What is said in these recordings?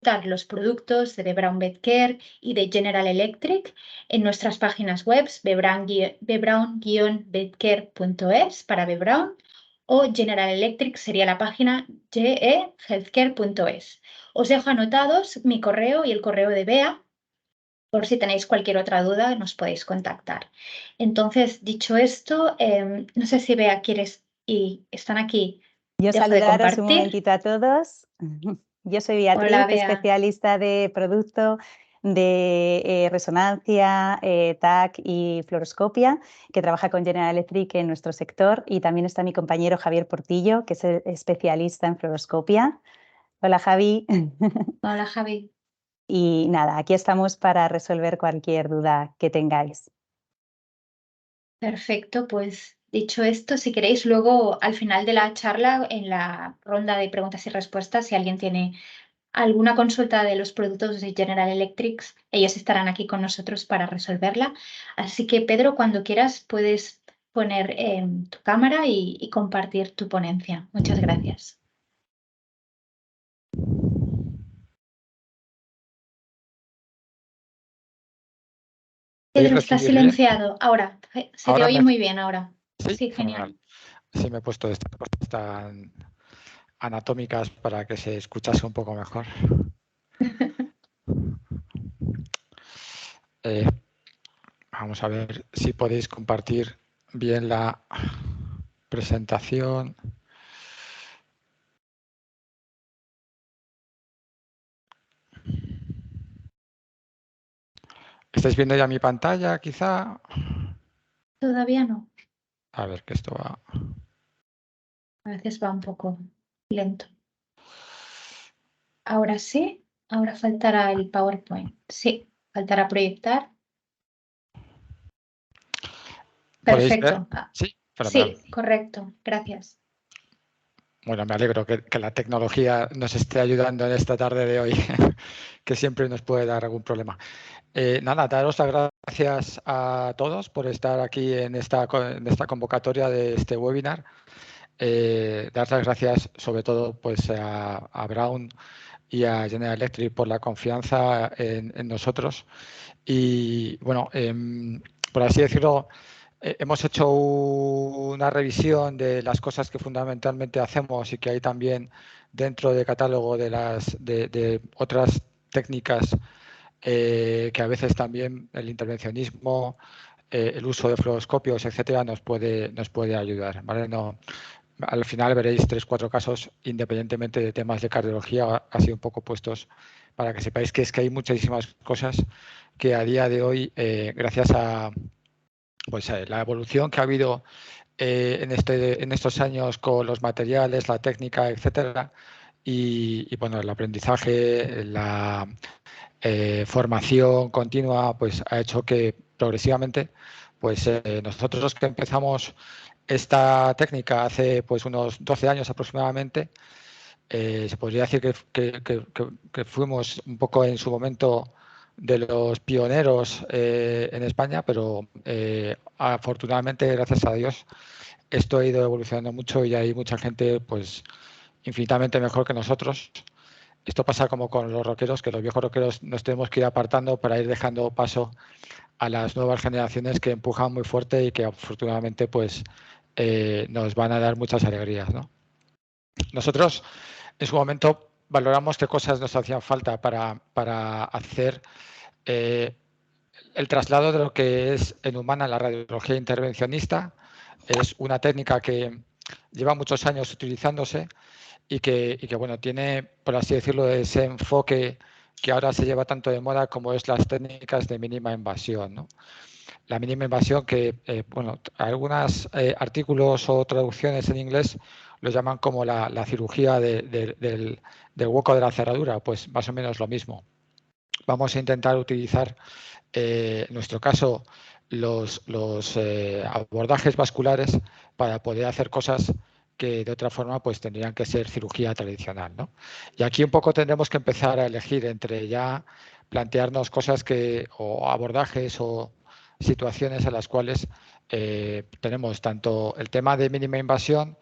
consultar los productos de B. Braun Betcare y de General Electric en nuestras páginas web bbraun-betcare.es para B. Braun o General Electric sería la página gehealthcare.es. Os dejo anotados mi correo y el correo de Bea. Por si tenéis cualquier otra duda, nos podéis contactar. Entonces, dicho esto, no sé si Bea quieres y están aquí. Yo Dejo de saludaros un compartir. momentito a todos. Yo soy Beatriz, Hola, Bea. especialista de producto de resonancia, TAC y fluoroscopia, que trabaja con General Electric en nuestro sector. Y también está mi compañero Javier Portillo, que es especialista en fluoroscopia. Hola, Javi. Hola, Javi. Y nada, aquí estamos para resolver cualquier duda que tengáis. Perfecto, pues dicho esto, si queréis, luego al final de la charla, en la ronda de preguntas y respuestas, si alguien tiene alguna consulta de los productos de General Electric, ellos estarán aquí con nosotros para resolverla. Así que, Pedro, cuando quieras, puedes poner tu cámara y compartir tu ponencia. Muchas gracias. Pedro, está silenciado. Ahora, se te oye muy bien ahora. Sí, genial. Sí, me he puesto estas cosas tan anatómicas para que se escuchase un poco mejor. Vamos a ver si podéis compartir bien la presentación. ¿Estáis viendo ya mi pantalla, quizá? Todavía no. A ver, que esto va... A veces va un poco lento. Ahora sí, ahora faltará el PowerPoint. Sí, faltará proyectar. Perfecto. Sí, sí, correcto. Gracias. Bueno, me alegro que la tecnología nos esté ayudando en esta tarde de hoy, que siempre nos puede dar algún problema. Nada, daros las gracias a todos por estar aquí en esta convocatoria de este webinar. Dar las gracias sobre todo pues, a Braun y a General Electric por la confianza en nosotros. Y bueno, por así decirlo, hemos hecho una revisión de las cosas que fundamentalmente hacemos y que hay también dentro del catálogo de otras técnicas que a veces también el intervencionismo, el uso de fluoroscopios, etcétera, nos puede ayudar, ¿vale? No, al final veréis 3 o 4 casos, independientemente de temas de cardiología, así un poco puestos para que sepáis que es que hay muchísimas cosas que a día de hoy, gracias a pues, la evolución que ha habido en estos años con los materiales, la técnica, etcétera, y bueno, el aprendizaje, la formación continua, pues ha hecho que progresivamente, pues nosotros que empezamos esta técnica hace pues unos 12 años aproximadamente, se podría decir que fuimos un poco en su momento de los pioneros en España, pero afortunadamente, gracias a Dios, esto ha ido evolucionando mucho y hay mucha gente pues infinitamente mejor que nosotros. Esto pasa como con los rockeros, que los viejos rockeros nos tenemos que ir apartando para ir dejando paso a las nuevas generaciones que empujan muy fuerte y que afortunadamente pues nos van a dar muchas alegrías, ¿no? Nosotros en su momento valoramos qué cosas nos hacían falta para hacer el traslado de lo que es en humana la radiología intervencionista. Es una técnica que lleva muchos años utilizándose y que bueno, tiene, por así decirlo, ese enfoque que ahora se lleva tanto de moda como es las técnicas de mínima invasión, ¿no? La mínima invasión que, bueno, algunos artículos o traducciones en inglés lo llaman como la cirugía del hueco de la cerradura, pues más o menos lo mismo. Vamos a intentar utilizar, en nuestro caso, los abordajes vasculares para poder hacer cosas que de otra forma pues tendrían que ser cirugía tradicional, ¿no? Y aquí un poco tendremos que empezar a elegir entre ya plantearnos cosas o abordajes o situaciones en las cuales tenemos tanto el tema de mínima invasión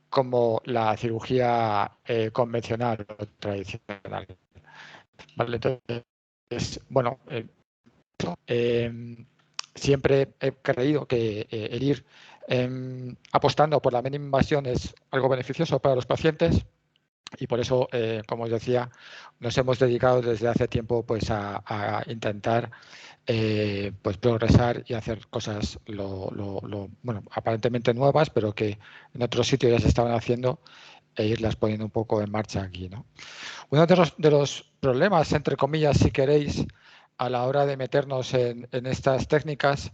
como la cirugía convencional o tradicional. ¿vale? Entonces, bueno, siempre he creído que el ir apostando por la mínima invasión es algo beneficioso para los pacientes. Y por eso, como os decía, nos hemos dedicado desde hace tiempo pues, a intentar pues, progresar y hacer cosas bueno, aparentemente nuevas, pero que en otros sitios ya se estaban haciendo e irlas poniendo un poco en marcha aquí, ¿no? Uno de los problemas, entre comillas, si queréis, a la hora de meternos en estas técnicas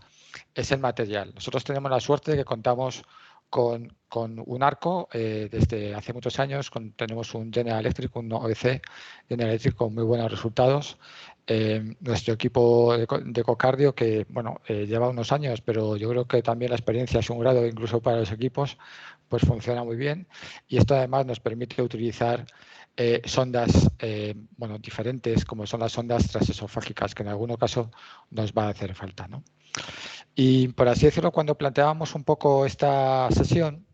es el material. Nosotros tenemos la suerte de que contamos con un arco desde hace muchos años. Tenemos un General Electric, un OEC General Electric con muy buenos resultados. Nuestro equipo de Cocardio, que bueno, lleva unos años, pero yo creo que también la experiencia es un grado incluso para los equipos, pues funciona muy bien. Y esto además nos permite utilizar sondas bueno, diferentes, como son las sondas transesofágicas, que en algún caso nos va a hacer falta, ¿no? Y por así decirlo, cuando planteábamos un poco esta sesión,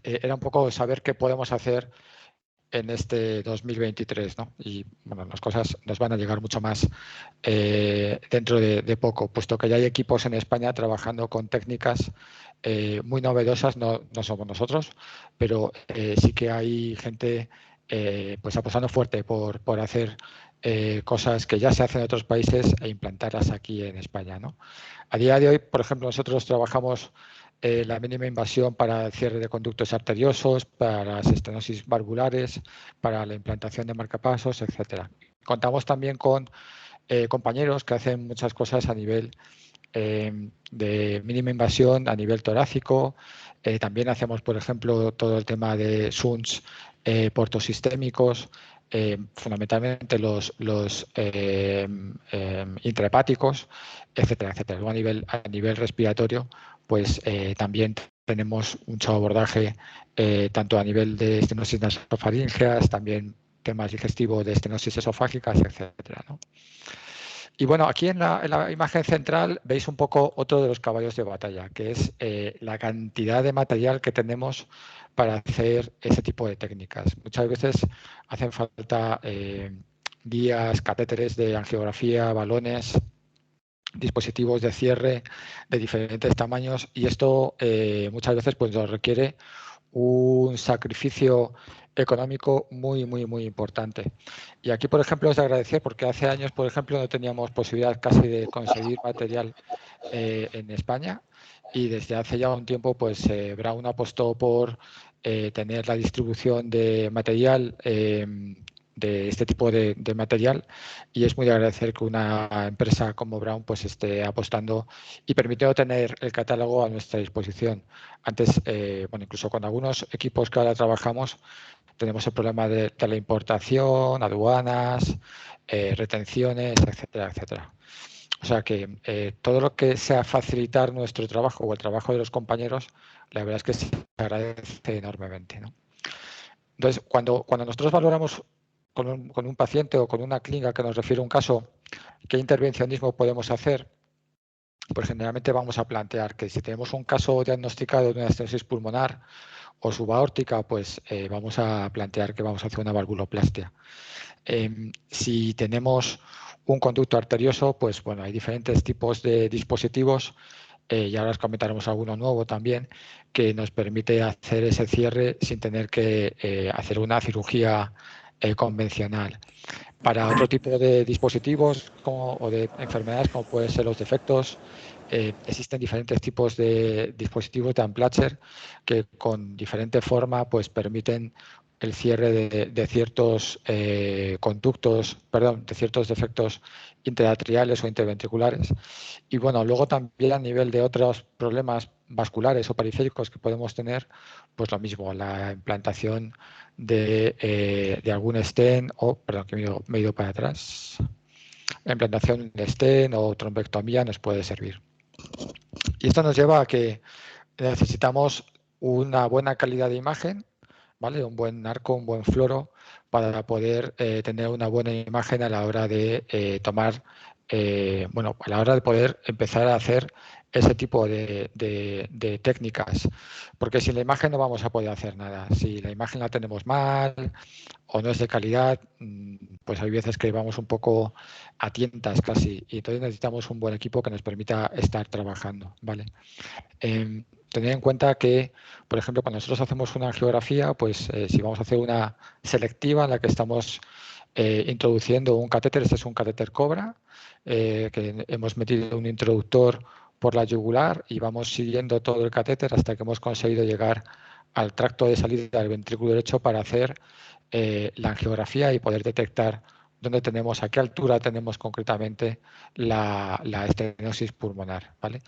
era un poco saber qué podemos hacer en este 2023, ¿no? Y bueno, las cosas nos van a llegar mucho más dentro de poco, puesto que ya hay equipos en España trabajando con técnicas muy novedosas, no somos nosotros, pero sí que hay gente pues apostando fuerte por hacer cosas que ya se hacen en otros países e implantarlas aquí en España, ¿no? A día de hoy, por ejemplo, nosotros trabajamos la mínima invasión para el cierre de conductos arteriosos, para las estenosis valvulares, para la implantación de marcapasos, etcétera. Contamos también con compañeros que hacen muchas cosas a nivel de mínima invasión, a nivel torácico. También hacemos, por ejemplo, todo el tema de shunts portosistémicos, fundamentalmente los intrahepáticos, etcétera, etcétera. Luego a nivel respiratorio, pues también tenemos mucho abordaje tanto a nivel de estenosis nasofaríngeas, también temas digestivos de estenosis esofágicas, etcétera, ¿no? Y bueno, aquí en la imagen central veis un poco otro de los caballos de batalla, que es la cantidad de material que tenemos para hacer ese tipo de técnicas. Muchas veces hacen falta guías, catéteres de angiografía, balones, dispositivos de cierre de diferentes tamaños, y esto muchas veces pues, nos requiere un sacrificio económico muy, muy, muy importante. Y aquí, por ejemplo, es de agradecer porque hace años, por ejemplo, no teníamos posibilidad casi de conseguir material en España, y desde hace ya un tiempo, pues Braun apostó por tener la distribución de material de este tipo de material, y es muy de agradecer que una empresa como Braun pues esté apostando y permitiendo tener el catálogo a nuestra disposición. Antes, bueno, incluso con algunos equipos que ahora trabajamos, tenemos el problema de la importación, aduanas, retenciones, etcétera, etcétera. O sea que todo lo que sea facilitar nuestro trabajo o el trabajo de los compañeros, la verdad es que se agradece enormemente, ¿no? Entonces, cuando nosotros valoramos con un paciente o con una clínica que nos refiere un caso, qué intervencionismo podemos hacer, pues generalmente vamos a plantear que si tenemos un caso diagnosticado de una estenosis pulmonar o subaórtica, pues vamos a plantear que vamos a hacer una valvuloplastia. Si tenemos un conducto arterioso, pues bueno, hay diferentes tipos de dispositivos, y ahora os comentaremos alguno nuevo también, que nos permite hacer ese cierre sin tener que hacer una cirugía convencional. Para otro tipo de dispositivos o de enfermedades, como pueden ser los defectos, existen diferentes tipos de dispositivos de Amplatzer que con diferente forma pues, permiten el cierre de ciertos conductos, perdón, de ciertos defectos interatriales o interventriculares. Y bueno, luego también a nivel de otros problemas vasculares o periféricos que podemos tener, pues lo mismo, la implantación de algún stent o, perdón, que me he ido para atrás, la implantación de stent o trombectomía nos puede servir. Y esto nos lleva a que necesitamos una buena calidad de imagen, ¿vale? Un buen arco, un buen floro, para poder tener una buena imagen a la hora de tomar, bueno, a la hora de poder empezar a hacer ese tipo de técnicas, porque sin la imagen no vamos a poder hacer nada. Si la imagen la tenemos mal o no es de calidad, pues hay veces que vamos un poco a tientas casi, y entonces necesitamos un buen equipo que nos permita estar trabajando, ¿vale? Tener en cuenta que, por ejemplo, cuando nosotros hacemos una angiografía, pues si vamos a hacer una selectiva en la que estamos introduciendo un catéter, este es un catéter Cobra, que hemos metido un introductor por la yugular y vamos siguiendo todo el catéter hasta que hemos conseguido llegar al tracto de salida del ventrículo derecho para hacer la angiografía y poder detectar dónde tenemos, a qué altura tenemos concretamente la estenosis pulmonar, ¿vale?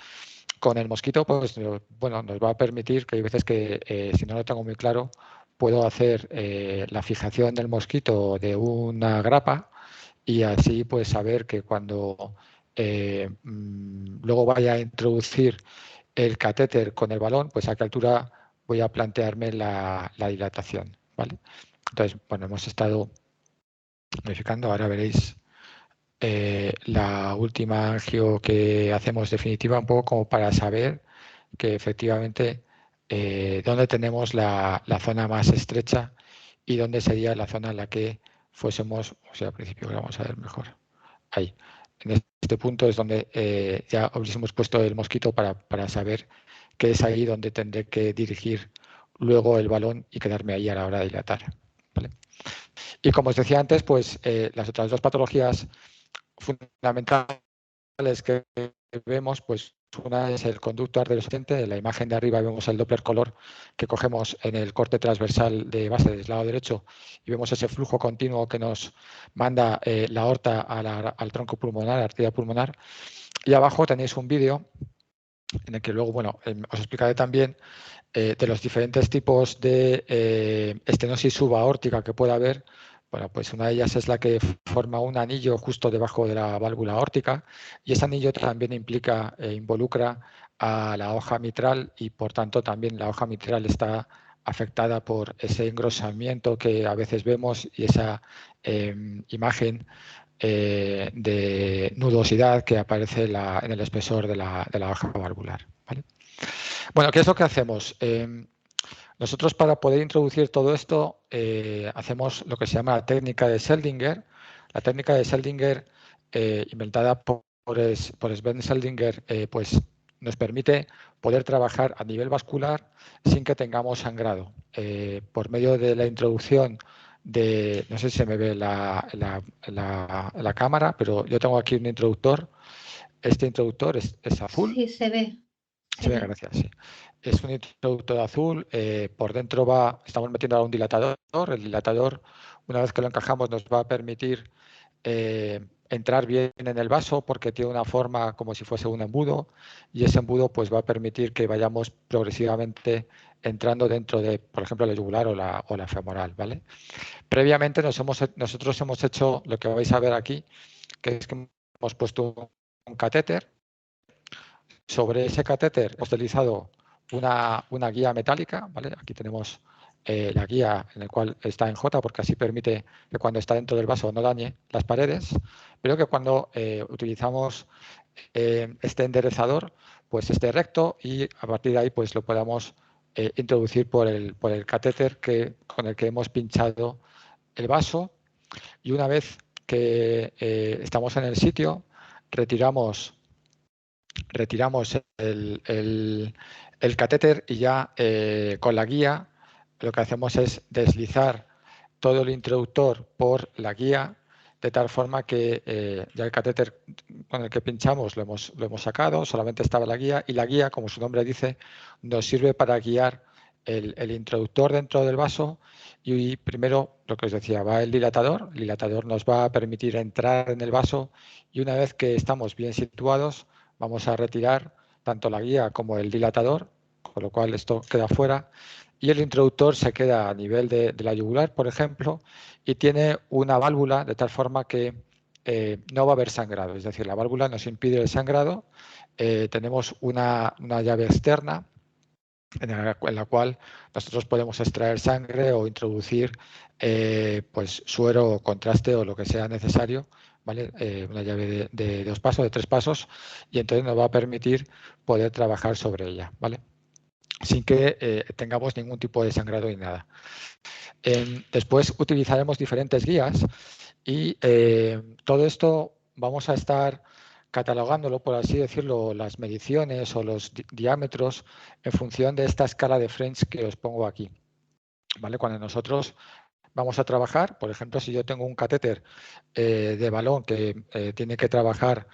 Con el mosquito, pues bueno, nos va a permitir que hay veces que, si no lo tengo muy claro, puedo hacer la fijación del mosquito de una grapa y así pues saber que cuando luego vaya a introducir el catéter con el balón, pues a qué altura voy a plantearme la dilatación, ¿vale? Entonces, bueno, hemos estado modificando, ahora veréis la última angio que hacemos definitiva, un poco como para saber que efectivamente dónde tenemos la zona más estrecha y dónde sería la zona en la que fuésemos, o sea, al principio lo vamos a ver mejor. Ahí. En este punto es donde ya hubiésemos puesto el mosquito para saber que es ahí donde tendré que dirigir luego el balón y quedarme ahí a la hora de dilatar, ¿vale? Y como os decía antes, pues las otras dos patologías fundamentales que vemos, pues una es el conducto arterioscente. En la imagen de arriba vemos el Doppler color que cogemos en el corte transversal de base del lado derecho y vemos ese flujo continuo que nos manda la aorta al tronco pulmonar, a la arteria pulmonar. Y abajo tenéis un vídeo en el que luego, bueno, os explicaré también de los diferentes tipos de estenosis subaórtica que puede haber. Bueno, pues una de ellas es la que forma un anillo justo debajo de la válvula aórtica y ese anillo también implica, involucra a la hoja mitral y por tanto también la hoja mitral está afectada por ese engrosamiento que a veces vemos y esa imagen de nudosidad que aparece en el espesor de la hoja valvular, ¿vale? Bueno, ¿qué es lo que hacemos? Nosotros para poder introducir todo esto hacemos lo que se llama la técnica de Seldinger. La técnica de Seldinger, inventada por Sven Seldinger, pues nos permite poder trabajar a nivel vascular sin que tengamos sangrado. Por medio de la introducción de, no sé si se me ve la cámara, pero yo tengo aquí un introductor. Este introductor es azul. Sí, se ve. Sí, gracias. Sí. Es un introductor azul. Por dentro estamos metiendo ahora un dilatador. El dilatador, una vez que lo encajamos, nos va a permitir entrar bien en el vaso porque tiene una forma como si fuese un embudo y ese embudo pues va a permitir que vayamos progresivamente entrando dentro de, por ejemplo, la yugular o la femoral, ¿vale? Previamente nosotros hemos hecho lo que vais a ver aquí, que es que hemos puesto un catéter. Sobre ese catéter hemos utilizado una guía metálica, ¿vale? Aquí tenemos la guía en la cual está en J porque así permite que cuando está dentro del vaso no dañe las paredes, pero que cuando utilizamos este enderezador, pues esté recto y a partir de ahí pues lo podamos introducir por el catéter con el que hemos pinchado el vaso y una vez que estamos en el sitio, retiramos el catéter y ya con la guía lo que hacemos es deslizar todo el introductor por la guía de tal forma que ya el catéter con el que pinchamos lo hemos sacado, solamente estaba la guía y la guía, como su nombre dice, nos sirve para guiar el introductor dentro del vaso y primero, lo que os decía, va el dilatador nos va a permitir entrar en el vaso y una vez que estamos bien situados, vamos a retirar tanto la guía como el dilatador, con lo cual esto queda fuera, y el introductor se queda a nivel de la yugular, por ejemplo, y tiene una válvula de tal forma que no va a haber sangrado, es decir, la válvula nos impide el sangrado, tenemos una llave externa en la cual nosotros podemos extraer sangre o introducir pues suero o contraste o lo que sea necesario ¿vale? Una llave de 2 pasos, de 3 pasos, y entonces nos va a permitir poder trabajar sobre ella, ¿vale? Sin que tengamos ningún tipo de sangrado ni nada. Después utilizaremos diferentes guías y todo esto vamos a estar catalogándolo, por así decirlo, las mediciones o los diámetros en función de esta escala de French que os pongo aquí, ¿vale? Cuando nosotros vamos a trabajar, por ejemplo, si yo tengo un catéter de balón que tiene que trabajar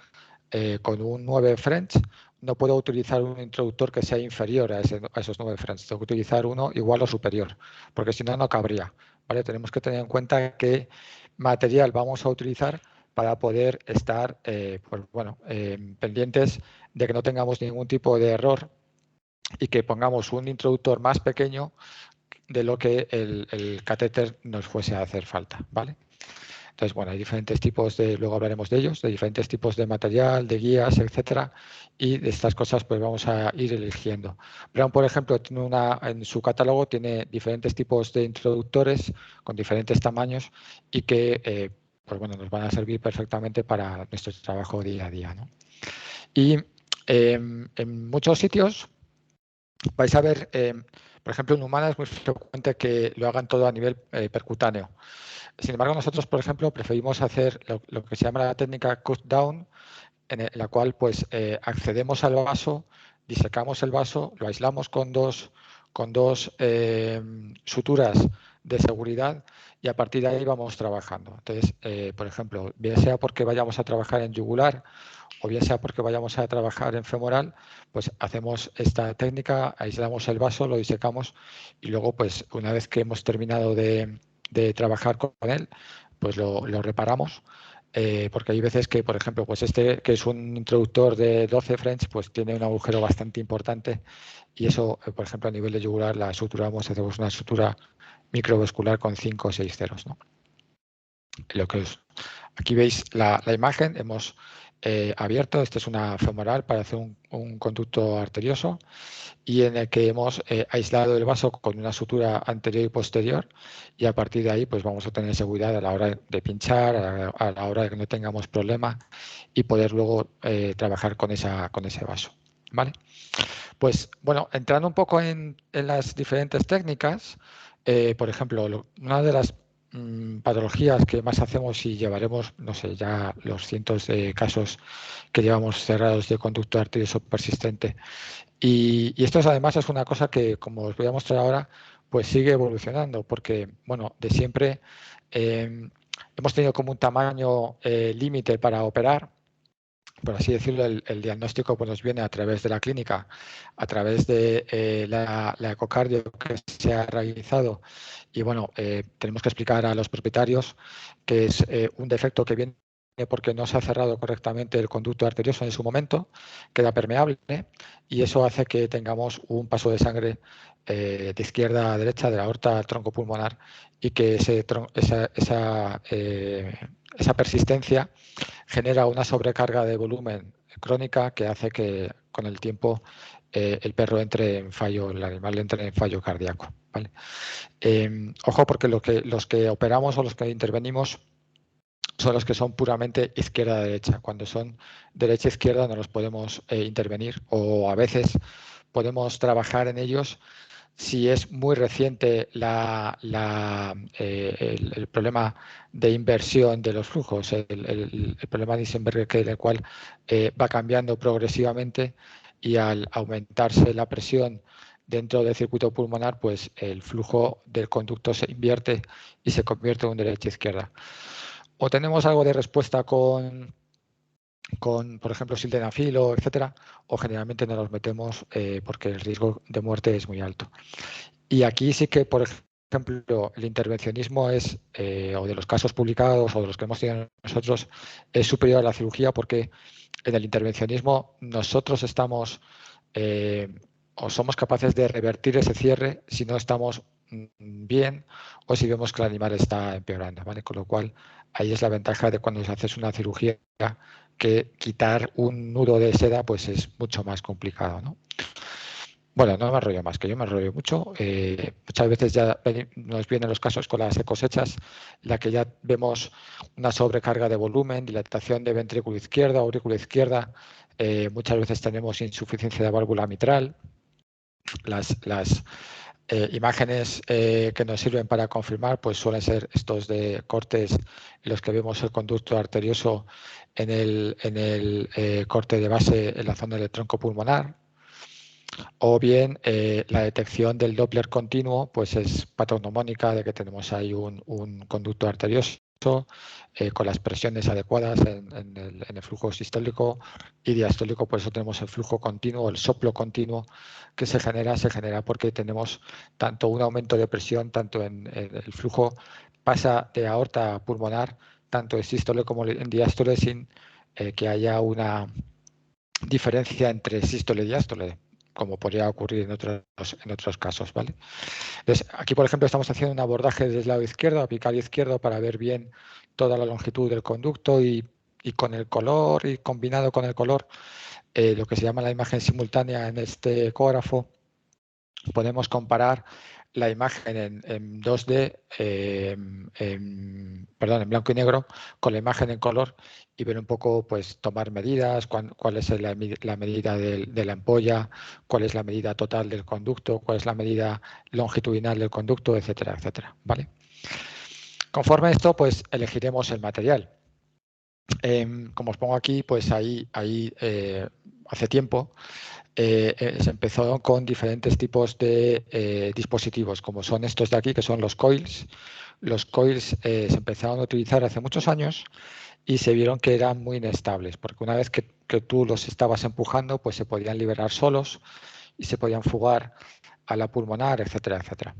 con un 9 French, no puedo utilizar un introductor que sea inferior a esos 9 French. Tengo que utilizar uno igual o superior, porque si no, no cabría, ¿vale? Tenemos que tener en cuenta qué material vamos a utilizar para poder estar pues, bueno, pendientes de que no tengamos ningún tipo de error y que pongamos un introductor más pequeño de lo que el catéter nos fuese a hacer falta, ¿vale? Entonces, bueno, hay diferentes tipos luego hablaremos de ellos, de diferentes tipos de material, de guías, etcétera, y de estas cosas pues vamos a ir eligiendo. Brown, por ejemplo, tiene en su catálogo tiene diferentes tipos de introductores con diferentes tamaños y que pues bueno, nos van a servir perfectamente para nuestro trabajo día a día, ¿no? Y en muchos sitios vais a ver, por ejemplo, en humanas es muy frecuente que lo hagan todo a nivel percutáneo. Sin embargo, nosotros, por ejemplo, preferimos hacer lo que se llama la técnica cut down, en la cual pues accedemos al vaso, disecamos el vaso, lo aislamos con dos suturas de seguridad y a partir de ahí vamos trabajando. Entonces, por ejemplo, bien sea porque vayamos a trabajar en yugular o bien sea porque vayamos a trabajar en femoral, pues hacemos esta técnica, aislamos el vaso, lo disecamos y luego, pues una vez que hemos terminado de trabajar con él, pues lo reparamos. Porque hay veces que, por ejemplo, pues este que es un introductor de 12 French, pues tiene un agujero bastante importante y eso, por ejemplo, a nivel de yugular la suturamos, hacemos una sutura microvascular con 5 o 6 ceros, ¿no? Aquí veis la imagen, hemos abierto, esta es una femoral para hacer un conducto arterioso y en el que hemos aislado el vaso con una sutura anterior y posterior y a partir de ahí pues vamos a tener seguridad a la hora de pinchar, a la hora de que no tengamos problema y poder luego trabajar con ese vaso, ¿vale? Pues bueno, entrando un poco en las diferentes técnicas, por ejemplo, una de las patologías que más hacemos y llevaremos, no sé, ya los cientos de casos que llevamos cerrados de conducto arterioso persistente. Y esto además es una cosa que, como os voy a mostrar ahora, pues sigue evolucionando, porque, bueno, de siempre hemos tenido como un tamaño límite para operar, por así decirlo, el diagnóstico pues, nos viene a través de la clínica, a través de la ecocardio que se ha realizado y bueno, tenemos que explicar a los propietarios que es un defecto que viene porque no se ha cerrado correctamente el conducto arterioso en su momento, queda permeable y eso hace que tengamos un paso de sangre de izquierda a derecha de la aorta troncopulmonar y que esa persistencia genera una sobrecarga de volumen crónica que hace que con el tiempo el perro entre en fallo, el animal entre en fallo cardíaco, ¿vale? Ojo porque los que operamos o los que intervenimos son los que son puramente izquierda-derecha. Cuando son derecha-izquierda no los podemos intervenir o a veces podemos trabajar en ellos si es muy reciente el problema de inversión de los flujos, el problema de Eisenberg, el cual va cambiando progresivamente y al aumentarse la presión dentro del circuito pulmonar, pues el flujo del conducto se invierte y se convierte en un derecha-izquierda. O tenemos algo de respuesta con por ejemplo, sildenafil o etcétera, o generalmente no los metemos porque el riesgo de muerte es muy alto. Y aquí sí que, por ejemplo, el intervencionismo es, o de los casos publicados o de los que hemos tenido nosotros, es superior a la cirugía porque en el intervencionismo nosotros estamos o somos capaces de revertir ese cierre si no estamos bien o si vemos que el animal está empeorando, ¿vale? Con lo cual, ahí es la ventaja de cuando se hace una cirugía que quitar un nudo de seda pues es mucho más complicado, ¿no? Bueno, no me enrollo más, que yo me enrollo mucho. Muchas veces ya nos vienen los casos con las ecosechas, en la que ya vemos una sobrecarga de volumen, dilatación de ventrículo izquierdo, aurícula izquierda. Muchas veces tenemos insuficiencia de válvula mitral. Las imágenes que nos sirven para confirmar pues suelen ser estos de cortes en los que vemos el conducto arterioso en el corte de base en la zona del tronco pulmonar. O bien la detección del Doppler continuo pues es patognomónica de que tenemos ahí un conducto arterioso con las presiones adecuadas en el flujo sistólico y diastólico. Por eso tenemos el flujo continuo, el soplo continuo que se genera porque tenemos tanto un aumento de presión, tanto en el flujo pasa de aorta pulmonar, tanto en sístole como en diástole, sin que haya una diferencia entre sístole y diástole, como podría ocurrir en otros casos, ¿vale? Entonces, aquí, por ejemplo, estamos haciendo un abordaje desde el lado izquierdo, apical izquierdo, para ver bien toda la longitud del conducto y con el color y combinado con el color, lo que se llama la imagen simultánea en este ecógrafo, podemos comparar la imagen en 2D, perdón, en blanco y negro, con la imagen en color y ver un poco, pues tomar medidas, cuál es la medida de la ampolla, cuál es la medida total del conducto, cuál es la medida longitudinal del conducto, etcétera, etcétera, ¿vale? Conforme a esto, pues elegiremos el material. Como os pongo aquí, pues ahí hace tiempo se empezó con diferentes tipos de dispositivos, como son estos de aquí, que son los coils. Los coils se empezaron a utilizar hace muchos años y se vieron que eran muy inestables, porque una vez que tú los estabas empujando, pues se podían liberar solos y se podían fugar a la pulmonar, etcétera, etcétera.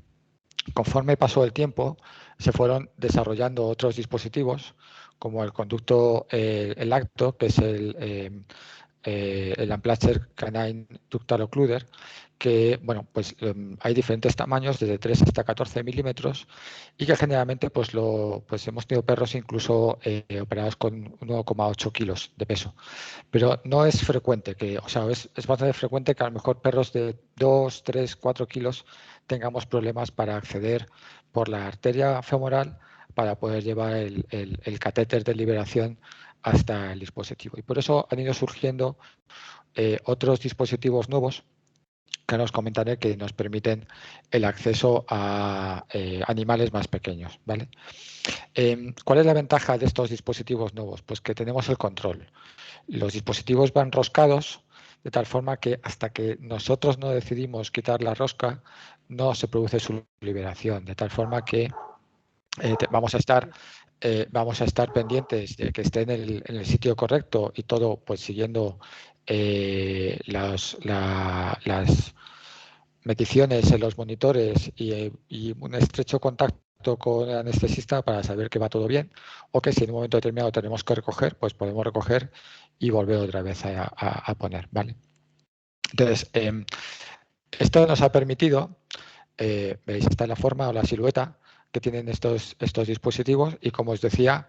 Conforme pasó el tiempo, se fueron desarrollando otros dispositivos, como el conducto, el ACTO, que es el Unplatzer Canine Ductal Occluder, que bueno, pues hay diferentes tamaños, desde 3 hasta 14 milímetros, y que generalmente pues hemos tenido perros incluso operados con 1,8 kilos de peso. Pero no es frecuente, o sea, es bastante frecuente que a lo mejor perros de 2, 3, 4 kilos tengamos problemas para acceder por la arteria femoral para poder llevar el catéter de liberación hasta el dispositivo. Y por eso han ido surgiendo otros dispositivos nuevos que ahora os comentaré, que nos permiten el acceso a animales más pequeños, ¿vale? ¿Cuál es la ventaja de estos dispositivos nuevos? Pues que tenemos el control. Los dispositivos van roscados de tal forma que hasta que nosotros no decidimos quitar la rosca, no se produce su liberación, de tal forma que vamos a estar pendientes de que esté en el sitio correcto y todo pues siguiendo las mediciones en los monitores y un estrecho contacto con el anestesista para saber que va todo bien, o que si en un momento determinado tenemos que recoger, pues podemos recoger y volver otra vez a poner, ¿vale? Entonces, esto nos ha permitido, veis, esta es la forma o la silueta que tienen estos dispositivos, y como os decía,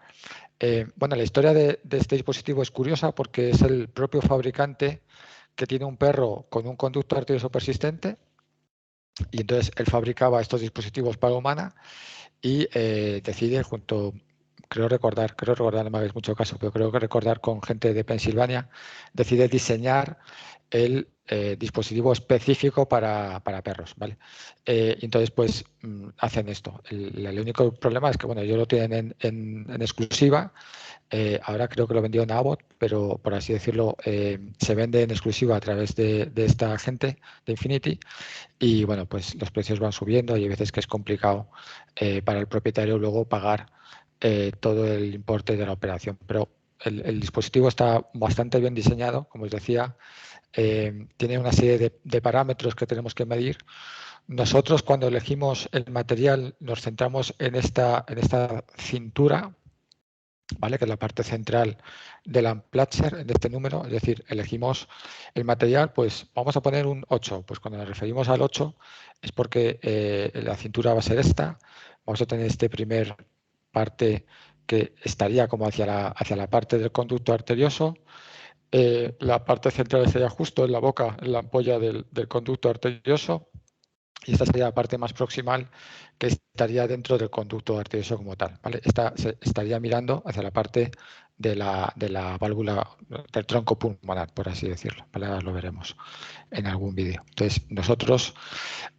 bueno, la historia de este dispositivo es curiosa porque es el propio fabricante que tiene un perro con un conducto arterioso persistente, y entonces él fabricaba estos dispositivos para humana y decide creo recordar, no me hagáis mucho caso, pero creo que recordar con gente de Pensilvania, decide diseñar el dispositivo específico para perros, ¿vale? Entonces, pues hacen esto. El único problema es que, bueno, ellos lo tienen en exclusiva. Ahora creo que lo vendió en Abbott, pero por así decirlo, se vende en exclusiva a través de esta gente de Infinity. Y bueno, pues los precios van subiendo y hay veces que es complicado para el propietario luego pagar todo el importe de la operación. Pero el dispositivo está bastante bien diseñado, como os decía, tiene una serie de parámetros que tenemos que medir. Nosotros, cuando elegimos el material, nos centramos en esta cintura, ¿vale? Que es la parte central del Unplatzer, en este número, es decir, elegimos el material, pues vamos a poner un 8, pues cuando nos referimos al 8 es porque la cintura va a ser esta, vamos a tener este primer parte que estaría como hacia la parte del conducto arterioso, La parte central estaría justo en la boca, en la ampolla del conducto arterioso, y esta sería la parte más proximal que estaría dentro del conducto arterioso como tal, ¿vale? Esta se estaría mirando hacia la parte de la válvula del tronco pulmonar, por así decirlo, ¿vale? Ahora lo veremos en algún vídeo. Entonces,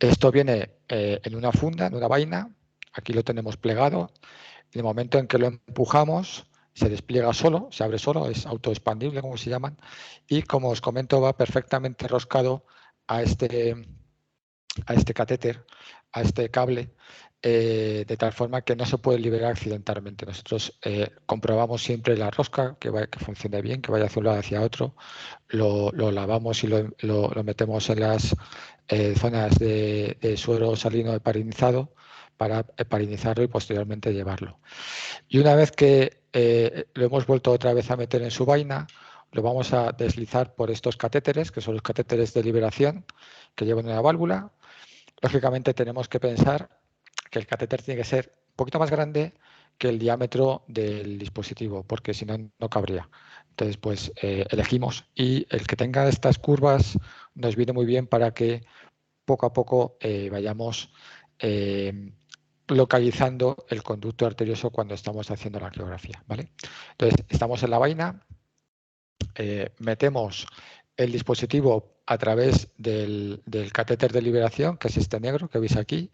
esto viene en una funda, en una vaina, aquí lo tenemos plegado, en el momento en que lo empujamos, se despliega solo, se abre solo, es autoexpandible, como se llaman, y como os comento, va perfectamente roscado a este catéter, a este cable, de tal forma que no se puede liberar accidentalmente. Nosotros comprobamos siempre la rosca, que funcione bien, que vaya hacia un lado hacia otro, lo lavamos y lo metemos en las zonas de suero salino heparinizado para heparinizarlo y posteriormente llevarlo. Y una vez que lo hemos vuelto otra vez a meter en su vaina, lo vamos a deslizar por estos catéteres, que son los catéteres de liberación que llevan una válvula. Lógicamente tenemos que pensar que el catéter tiene que ser un poquito más grande que el diámetro del dispositivo, porque si no, no cabría. Entonces, pues elegimos, y el que tenga estas curvas nos viene muy bien para que poco a poco vayamos localizando el conducto arterioso cuando estamos haciendo la angiografía, ¿vale? Entonces, estamos en la vaina, metemos el dispositivo a través del catéter de liberación, que es este negro que veis aquí.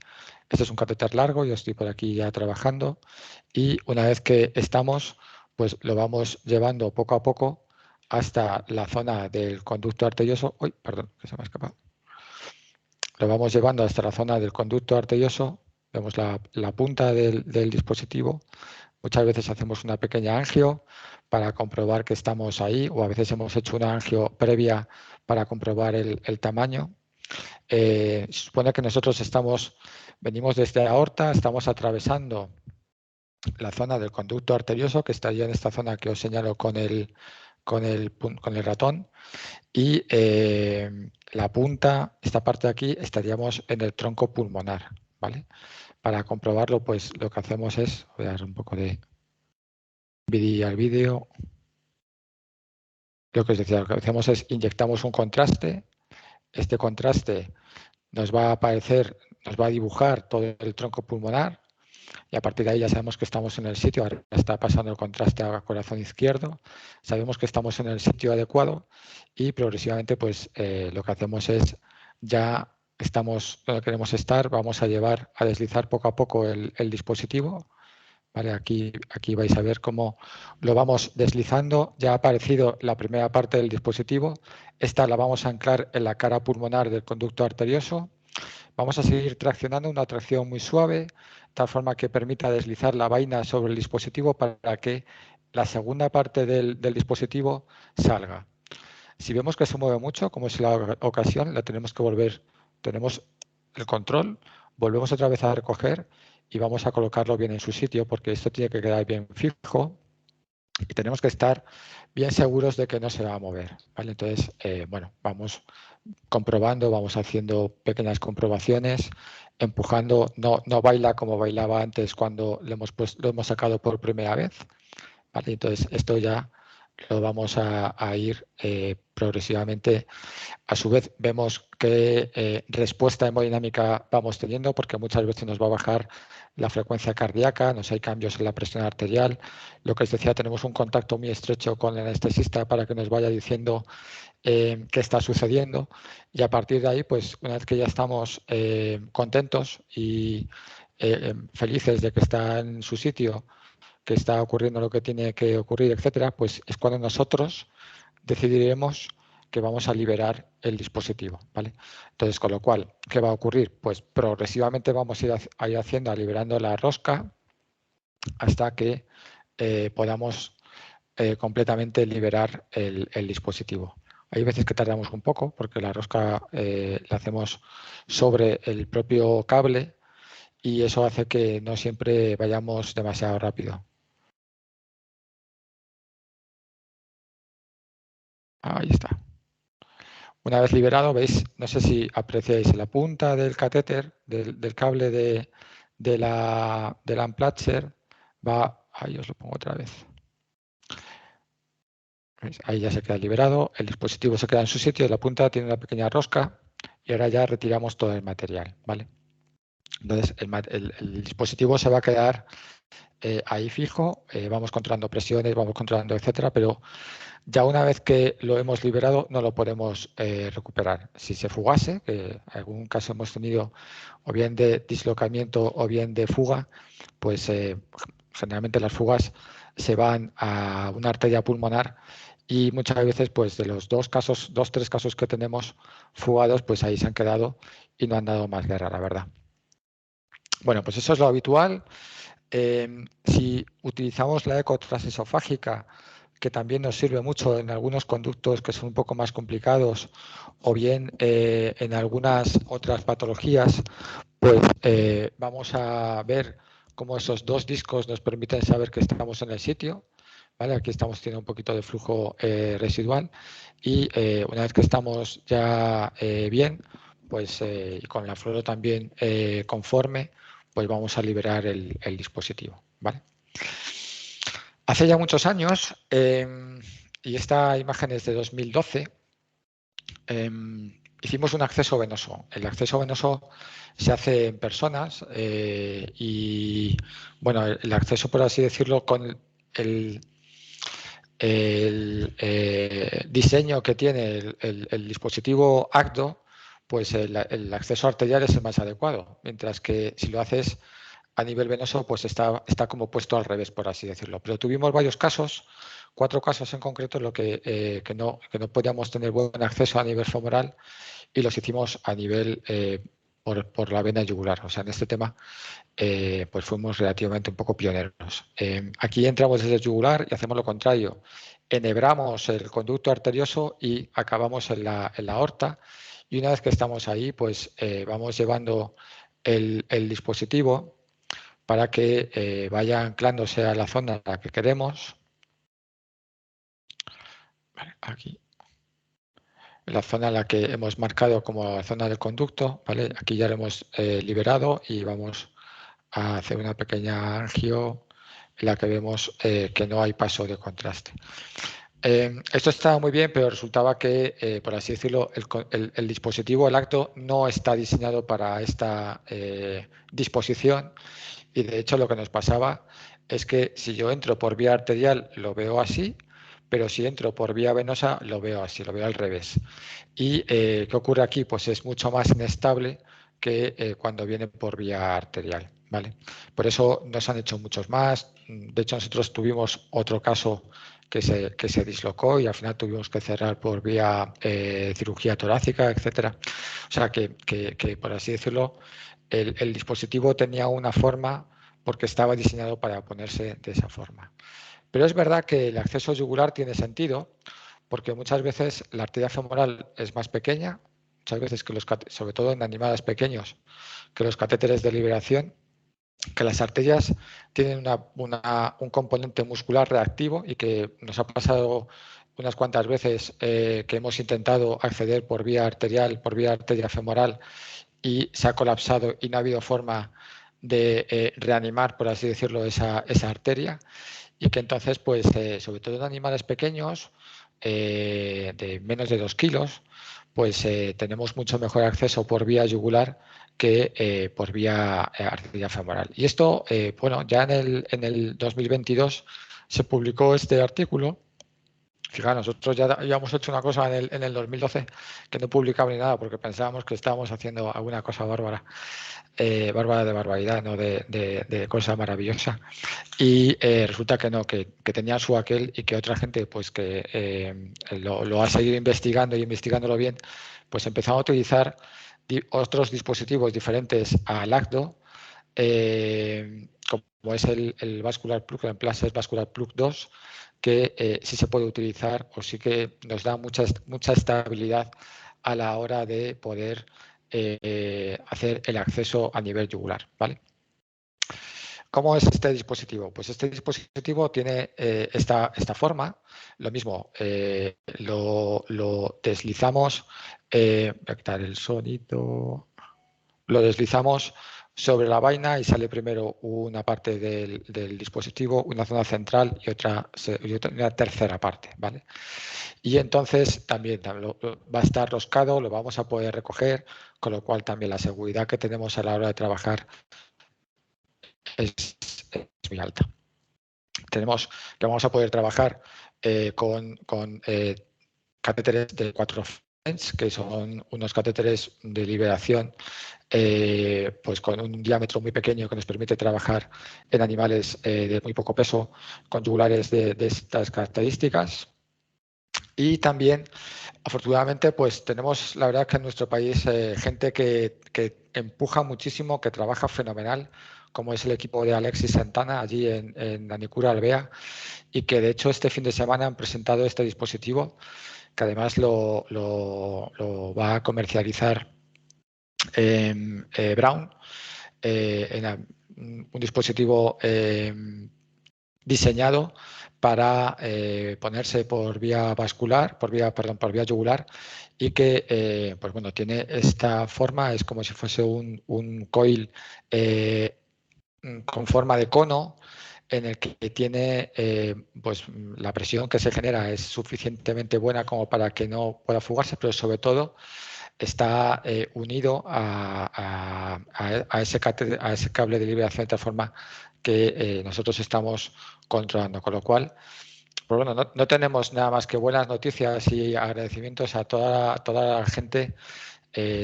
Este es un catéter largo, yo estoy por aquí ya trabajando, y una vez que estamos, pues lo vamos llevando poco a poco hasta la zona del conducto arterioso. Uy, perdón, que se me ha escapado. Lo vamos llevando hasta la zona del conducto arterioso, vemos la punta del dispositivo. Muchas veces hacemos una pequeña angio para comprobar que estamos ahí, o a veces hemos hecho una angio previa para comprobar el tamaño. Se supone que nosotros venimos desde la aorta, estamos atravesando la zona del conducto arterioso, que estaría en esta zona que os señalo con el ratón, y la punta, esta parte de aquí, estaríamos en el tronco pulmonar, ¿vale? Para comprobarlo, pues lo que hacemos es, voy a dar un poco de al vídeo. Lo que os decía, lo que hacemos es inyectamos un contraste. Este contraste nos va a aparecer, nos va a dibujar todo el tronco pulmonar, y a partir de ahí ya sabemos que estamos en el sitio. Ahora está pasando el contraste a corazón izquierdo, sabemos que estamos en el sitio adecuado, y progresivamente pues lo que hacemos es, ya estamos donde queremos estar, vamos a deslizar poco a poco el dispositivo. Vale, aquí vais a ver cómo lo vamos deslizando. Ya ha aparecido la primera parte del dispositivo. Esta la vamos a anclar en la cara pulmonar del conducto arterioso. Vamos a seguir traccionando, una tracción muy suave, de tal forma que permita deslizar la vaina sobre el dispositivo para que la segunda parte del dispositivo salga. Si vemos que se mueve mucho, como es la ocasión, la tenemos que volver. Tenemos el control, volvemos otra vez a recoger y vamos a colocarlo bien en su sitio, porque esto tiene que quedar bien fijo y tenemos que estar bien seguros de que no se va a mover, ¿vale? Entonces, bueno, vamos comprobando, vamos haciendo pequeñas comprobaciones, empujando. No baila como bailaba antes cuando lo hemos sacado por primera vez, ¿vale? Entonces, esto ya lo vamos a ir progresivamente. A su vez, vemos qué respuesta hemodinámica vamos teniendo, porque muchas veces nos va a bajar la frecuencia cardíaca, hay cambios en la presión arterial. Lo que os decía, tenemos un contacto muy estrecho con el anestesista para que nos vaya diciendo qué está sucediendo, y a partir de ahí, pues una vez que ya estamos contentos y felices de que está en su sitio, que está ocurriendo lo que tiene que ocurrir, etcétera, pues es cuando nosotros decidiremos que vamos a liberar el dispositivo, ¿vale? Entonces, con lo cual, ¿qué va a ocurrir? Pues progresivamente vamos a ir liberando la rosca hasta que podamos completamente liberar el dispositivo. Hay veces que tardamos un poco porque la rosca la hacemos sobre el propio cable, y eso hace que no siempre vayamos demasiado rápido. Ahí está. Una vez liberado, veis, no sé si apreciáis la punta del catéter, del cable de la Amplatzer, va, ahí os lo pongo otra vez. ¿Veis? Ahí ya se queda liberado, el dispositivo se queda en su sitio, la punta tiene una pequeña rosca y ahora ya retiramos todo el material, ¿vale? Entonces el dispositivo se va a quedar ahí fijo, vamos controlando presiones, vamos controlando, etcétera, pero ya una vez que lo hemos liberado no lo podemos recuperar. Si se fugase, que en algún caso hemos tenido o bien de dislocamiento o bien de fuga, pues generalmente las fugas se van a una arteria pulmonar y muchas veces pues de los dos, tres casos que tenemos fugados, pues ahí se han quedado y no han dado más guerra, la verdad. Bueno, pues eso es lo habitual. Si utilizamos la eco transesofágica, que también nos sirve mucho en algunos conductos que son un poco más complicados, o bien en algunas otras patologías, pues vamos a ver cómo esos dos discos nos permiten saber que estamos en el sitio. ¿Vale? Aquí estamos teniendo un poquito de flujo residual y una vez que estamos ya bien, pues con la fluoro también conforme, pues vamos a liberar el dispositivo. ¿Vale? Hace ya muchos años, y esta imagen es de 2012, hicimos un acceso venoso. El acceso venoso se hace en personas y, bueno, el acceso, por así decirlo, con el diseño que tiene el dispositivo ACDO, pues el acceso arterial es el más adecuado, mientras que si lo haces a nivel venoso, pues está como puesto al revés, por así decirlo. Pero tuvimos varios casos, 4 casos en concreto, en lo que no podíamos tener buen acceso a nivel femoral y los hicimos a nivel por la vena yugular. O sea, en este tema pues fuimos relativamente un poco pioneros. Aquí entramos desde el yugular y hacemos lo contrario. Enhebramos el conducto arterioso y acabamos en la aorta. Y una vez que estamos ahí, pues vamos llevando el dispositivo para que vaya anclándose a la zona en la que queremos. Vale, aquí. La zona en la que hemos marcado como la zona del conducto. ¿Vale? Aquí ya lo hemos liberado y vamos a hacer una pequeña angio en la que vemos que no hay paso de contraste. Esto estaba muy bien, pero resultaba que, por así decirlo, el dispositivo, el ACDO, no está diseñado para esta disposición y de hecho lo que nos pasaba es que si yo entro por vía arterial lo veo así, pero si entro por vía venosa lo veo así, lo veo al revés. ¿Y qué ocurre aquí? Pues es mucho más inestable que cuando viene por vía arterial. ¿Vale? Por eso nos han hecho muchos más. De hecho, nosotros tuvimos otro caso que se dislocó y al final tuvimos que cerrar por vía cirugía torácica, etcétera. O sea que por así decirlo, el dispositivo tenía una forma porque estaba diseñado para ponerse de esa forma. Pero es verdad que el acceso yugular tiene sentido porque muchas veces la arteria femoral es más pequeña, muchas veces que sobre todo en animales pequeños, que los catéteres de liberación, que las arterias tienen un componente muscular reactivo y que nos ha pasado unas cuantas veces que hemos intentado acceder por vía arterial, por vía arteria femoral y se ha colapsado y no ha habido forma de reanimar, por así decirlo, esa arteria y que entonces, pues, sobre todo en animales pequeños, de menos de 2 kilos, pues tenemos mucho mejor acceso por vía yugular que por vía arteria femoral. Y esto, bueno, ya en el 2022 se publicó este artículo. Fijaos, nosotros ya habíamos hecho una cosa en el 2012 que no publicaba ni nada porque pensábamos que estábamos haciendo alguna cosa bárbara, bárbara de barbaridad, no de cosa maravillosa. Y resulta que no, que tenía su aquel y que otra gente pues que lo ha seguido investigando y investigándolo bien, pues empezaron a utilizar otros dispositivos diferentes al ACDO, como es el Vascular Plug, el Implanted Vascular Plug 2, que sí se puede utilizar o sí que nos da mucha estabilidad a la hora de poder hacer el acceso a nivel yugular, ¿vale? ¿Cómo es este dispositivo? Pues este dispositivo tiene esta forma. Lo mismo, lo deslizamos, voy a quitar el sonido, lo deslizamos sobre la vaina y sale primero una parte del dispositivo, una zona central y una tercera parte, ¿vale? Y entonces también va a estar roscado, lo vamos a poder recoger, con lo cual también la seguridad que tenemos a la hora de trabajar es muy alta. Tenemos que vamos a poder trabajar con catéteres de 4 French, que son unos catéteres de liberación pues con un diámetro muy pequeño que nos permite trabajar en animales de muy poco peso, con yugulares de estas características. Y también, afortunadamente, pues tenemos, la verdad que en nuestro país, gente que empuja muchísimo, que trabaja fenomenal, como es el equipo de Alexis Santana, allí en Anicura Albea, y que de hecho este fin de semana han presentado este dispositivo, que además lo va a comercializar Brown, un dispositivo diseñado para ponerse por vía vascular, por vía yugular, y que pues bueno, tiene esta forma, es como si fuese un coil con forma de cono, en el que tiene pues la presión que se genera es suficientemente buena como para que no pueda fugarse, pero sobre todo está unido a ese cable de liberación de tal forma que nosotros estamos controlando. Con lo cual, pues bueno, no tenemos nada más que buenas noticias y agradecimientos a toda la gente,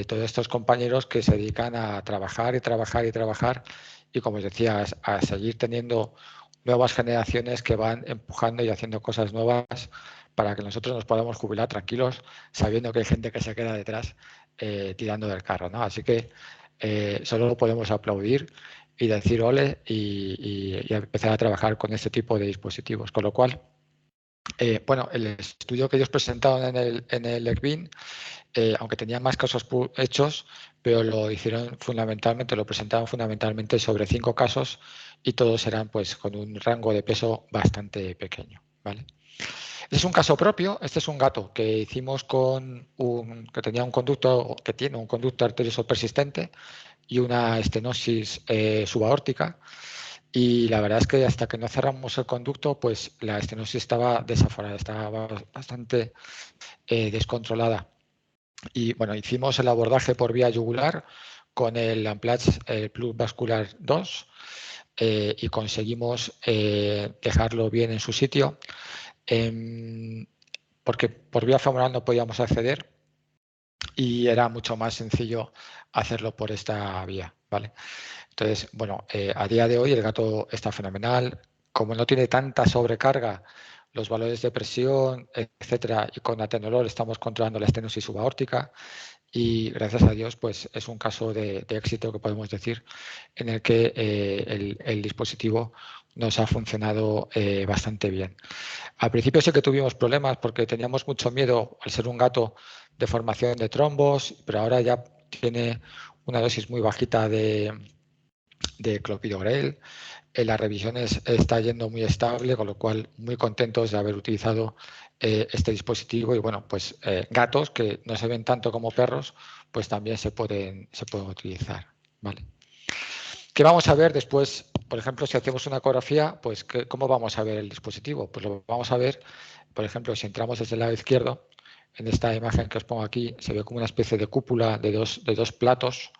todos estos compañeros que se dedican a trabajar y trabajar y trabajar y, como os decía, a seguir teniendo nuevas generaciones que van empujando y haciendo cosas nuevas para que nosotros nos podamos jubilar tranquilos, sabiendo que hay gente que se queda detrás tirando del carro, ¿no? Así que solo podemos aplaudir y decir ole y empezar a trabajar con este tipo de dispositivos. Con lo cual, bueno, el estudio que ellos presentaron en el ECBIN, aunque tenían más casos hechos, pero lo hicieron fundamentalmente, lo presentaron fundamentalmente sobre 5 casos y todos eran pues con un rango de peso bastante pequeño, ¿vale? Este es un caso propio. Este es un gato que hicimos que tenía un conducto, que tiene un conducto arterioso persistente y una estenosis subaórtica. Y la verdad es que hasta que no cerramos el conducto, pues la estenosis estaba desaforada, estaba bastante descontrolada. Y bueno, hicimos el abordaje por vía yugular con el Amplatz Plus Vascular 2 y conseguimos dejarlo bien en su sitio. Porque por vía femoral no podíamos acceder y era mucho más sencillo hacerlo por esta vía, ¿vale? Entonces, bueno, a día de hoy el gato está fenomenal. Como no tiene tanta sobrecarga, los valores de presión, etcétera, y con atenolol estamos controlando la estenosis subaórtica y gracias a Dios, pues es un caso de éxito que podemos decir en el que el dispositivo nos ha funcionado bastante bien. Al principio sí que tuvimos problemas porque teníamos mucho miedo al ser un gato de formación de trombos, pero ahora ya tiene una dosis muy bajita de clopidogrel. En las revisiones está yendo muy estable, con lo cual muy contentos de haber utilizado este dispositivo. Y bueno, pues gatos que no se ven tanto como perros, pues también se pueden utilizar, ¿vale? ¿Qué vamos a ver después? Por ejemplo, si hacemos una ecografía, pues ¿cómo vamos a ver el dispositivo? Pues lo vamos a ver, por ejemplo, si entramos desde el lado izquierdo, en esta imagen que os pongo aquí, se ve como una especie de cúpula de dos platos,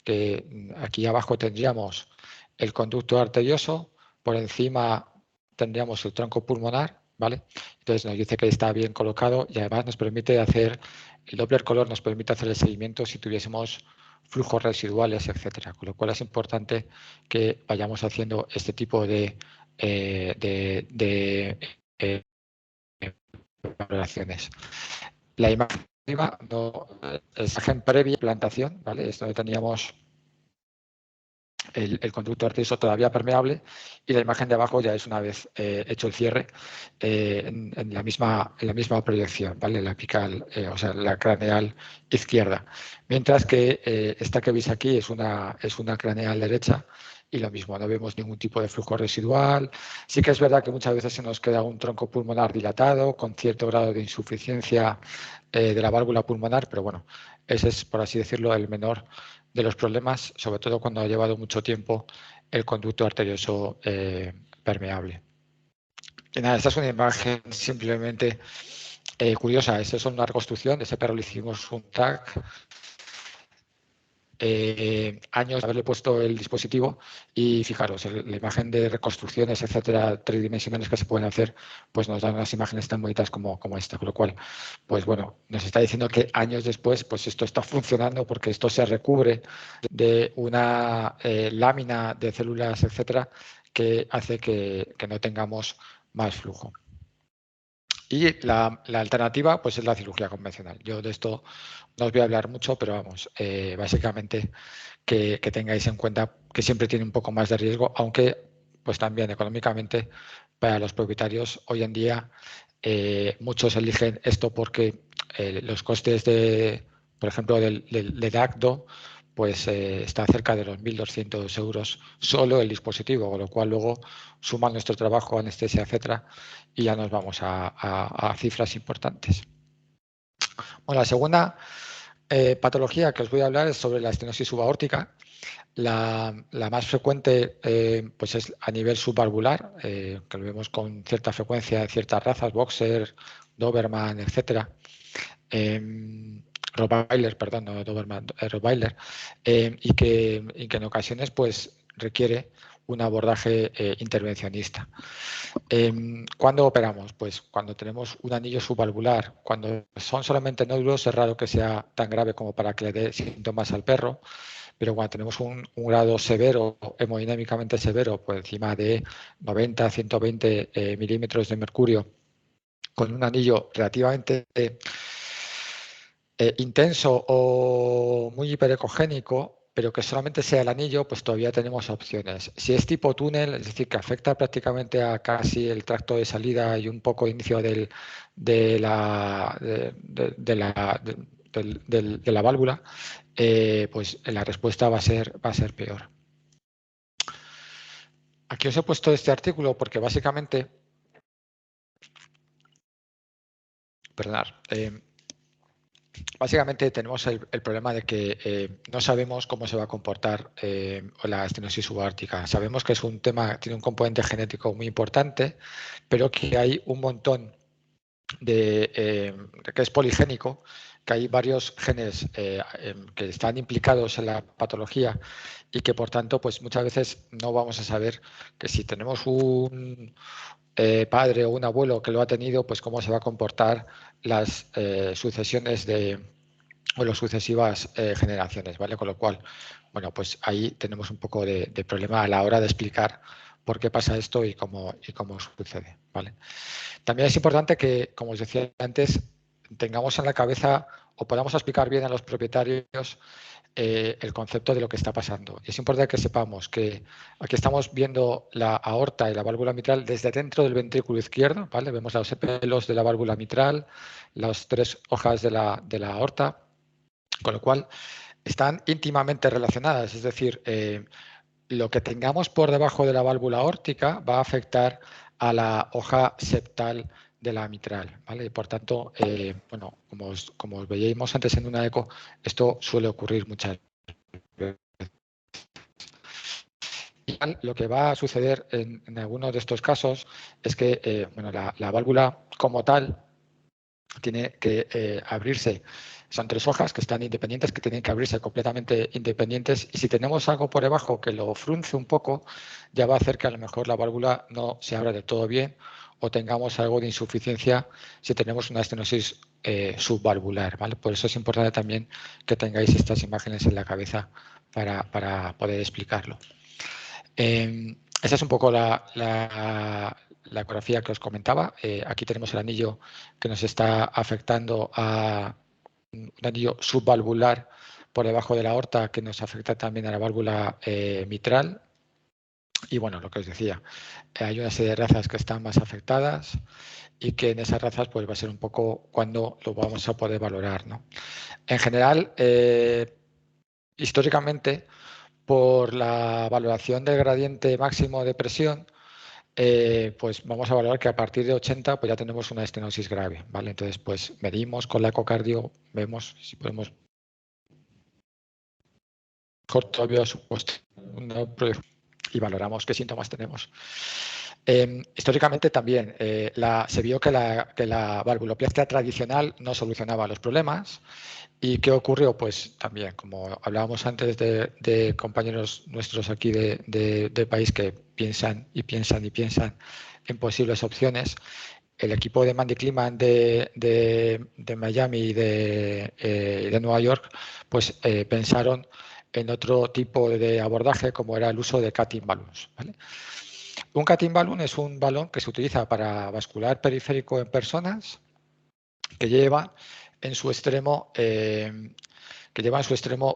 que aquí abajo tendríamos el conducto arterioso, por encima tendríamos el tronco pulmonar, ¿vale? Entonces nos dice que está bien colocado y además nos permite hacer, el Doppler color nos permite hacer el seguimiento si tuviésemos flujos residuales, etcétera. Con lo cual es importante que vayamos haciendo este tipo de valoraciones. La imagen arriba es imagen previa a implantación, ¿vale? Es donde teníamos el conducto arterioso todavía permeable y la imagen de abajo ya es una vez hecho el cierre en la misma proyección, ¿vale? La apical, o sea, la craneal izquierda. Mientras que esta que veis aquí es una craneal derecha y lo mismo, no vemos ningún tipo de flujo residual. Sí que es verdad que muchas veces se nos queda un tronco pulmonar dilatado con cierto grado de insuficiencia de la válvula pulmonar, pero bueno, ese es, por así decirlo, el menor de los problemas, sobre todo cuando ha llevado mucho tiempo el conducto arterioso permeable. Y nada, esta es una imagen simplemente curiosa. Esta es una reconstrucción de ese perro, le hicimos un TAC. Años de haberle puesto el dispositivo y fijaros, la imagen de reconstrucciones, etcétera, tridimensionales que se pueden hacer, pues nos dan unas imágenes tan bonitas como esta, con lo cual, pues bueno, nos está diciendo que años después, pues esto está funcionando porque esto se recubre de una lámina de células, etcétera, que hace que no tengamos más flujo. Y la alternativa pues es la cirugía convencional. Yo de esto no os voy a hablar mucho, pero vamos, básicamente que tengáis en cuenta que siempre tiene un poco más de riesgo, aunque pues también económicamente para los propietarios hoy en día muchos eligen esto porque los costes de, por ejemplo, del DACDO pues está cerca de los 1.200 euros solo el dispositivo, con lo cual luego suman nuestro trabajo, anestesia, etcétera, y ya nos vamos a cifras importantes. Bueno, la segunda patología que os voy a hablar es sobre la estenosis subaórtica. La más frecuente pues es a nivel subvalvular, que lo vemos con cierta frecuencia en ciertas razas, Boxer, Doberman, etcétera. Rottweiler, perdón, no Doberman, Rottweiler, y que en ocasiones pues requiere un abordaje intervencionista. ¿Cuándo operamos? Pues cuando tenemos un anillo subvalvular. Cuando son solamente nódulos es raro que sea tan grave como para que le dé síntomas al perro, pero cuando tenemos un grado severo, hemodinámicamente severo, por encima de 90, 120 milímetros de mercurio, con un anillo relativamente intenso o muy hiperecogénico, pero que solamente sea el anillo, pues todavía tenemos opciones. Si es tipo túnel, es decir, que afecta prácticamente a casi el tracto de salida y un poco de inicio de la válvula, pues la respuesta va a ser peor. Aquí os he puesto este artículo porque básicamente, perdonad, básicamente tenemos el problema de que no sabemos cómo se va a comportar la estenosis subártica. Sabemos que es un tema, tiene un componente genético muy importante, pero que hay un montón que es poligénico, que hay varios genes que están implicados en la patología y que por tanto pues muchas veces no vamos a saber que si tenemos un padre o un abuelo que lo ha tenido, pues cómo se va a comportar las sucesiones o las sucesivas generaciones, ¿vale? Con lo cual, bueno, pues ahí tenemos un poco de problema a la hora de explicar por qué pasa esto y cómo sucede, ¿vale? También es importante que, como os decía antes, tengamos en la cabeza o podamos explicar bien a los propietarios el concepto de lo que está pasando. Y es importante que sepamos que aquí estamos viendo la aorta y la válvula mitral desde dentro del ventrículo izquierdo, ¿vale? Vemos los pelos de la válvula mitral, las 3 hojas de la aorta, con lo cual están íntimamente relacionadas, es decir, lo que tengamos por debajo de la válvula aórtica va a afectar a la hoja septal de la mitral, ¿vale? Y por tanto, bueno, como os veíamos antes en una eco, esto suele ocurrir muchas veces. Y lo que va a suceder en algunos de estos casos es que bueno, la válvula como tal tiene que abrirse. Son 3 hojas que están independientes, que tienen que abrirse completamente independientes. Y si tenemos algo por debajo que lo frunce un poco, ya va a hacer que a lo mejor la válvula no se abra de todo bien o tengamos algo de insuficiencia si tenemos una estenosis subvalvular, ¿vale? Por eso es importante también que tengáis estas imágenes en la cabeza para poder explicarlo. Esa es un poco la ecografía que os comentaba. Aquí tenemos el anillo que nos está afectando a un anillo subvalvular por debajo de la aorta que nos afecta también a la válvula mitral. Y bueno, lo que os decía, hay una serie de razas que están más afectadas y que en esas razas pues va a ser un poco cuando lo vamos a poder valorar, ¿no? En general, históricamente, por la valoración del gradiente máximo de presión, pues vamos a valorar que a partir de 80 pues ya tenemos una estenosis grave, ¿vale? Entonces, pues medimos con la ecocardio, vemos si podemos mejor todavía supuesto y valoramos qué síntomas tenemos. Históricamente también se vio que la valvuloplastia tradicional no solucionaba los problemas. ¿Y qué ocurrió? Pues también, como hablábamos antes de compañeros nuestros aquí del país que piensan y piensan y piensan en posibles opciones, el equipo de Mandy Kliman de Miami y de Nueva York, pues pensaron en otro tipo de abordaje como era el uso de cutting balloons, ¿vale? Un cutting balloon es un balón que se utiliza para vascular periférico en personas que lleva en su extremo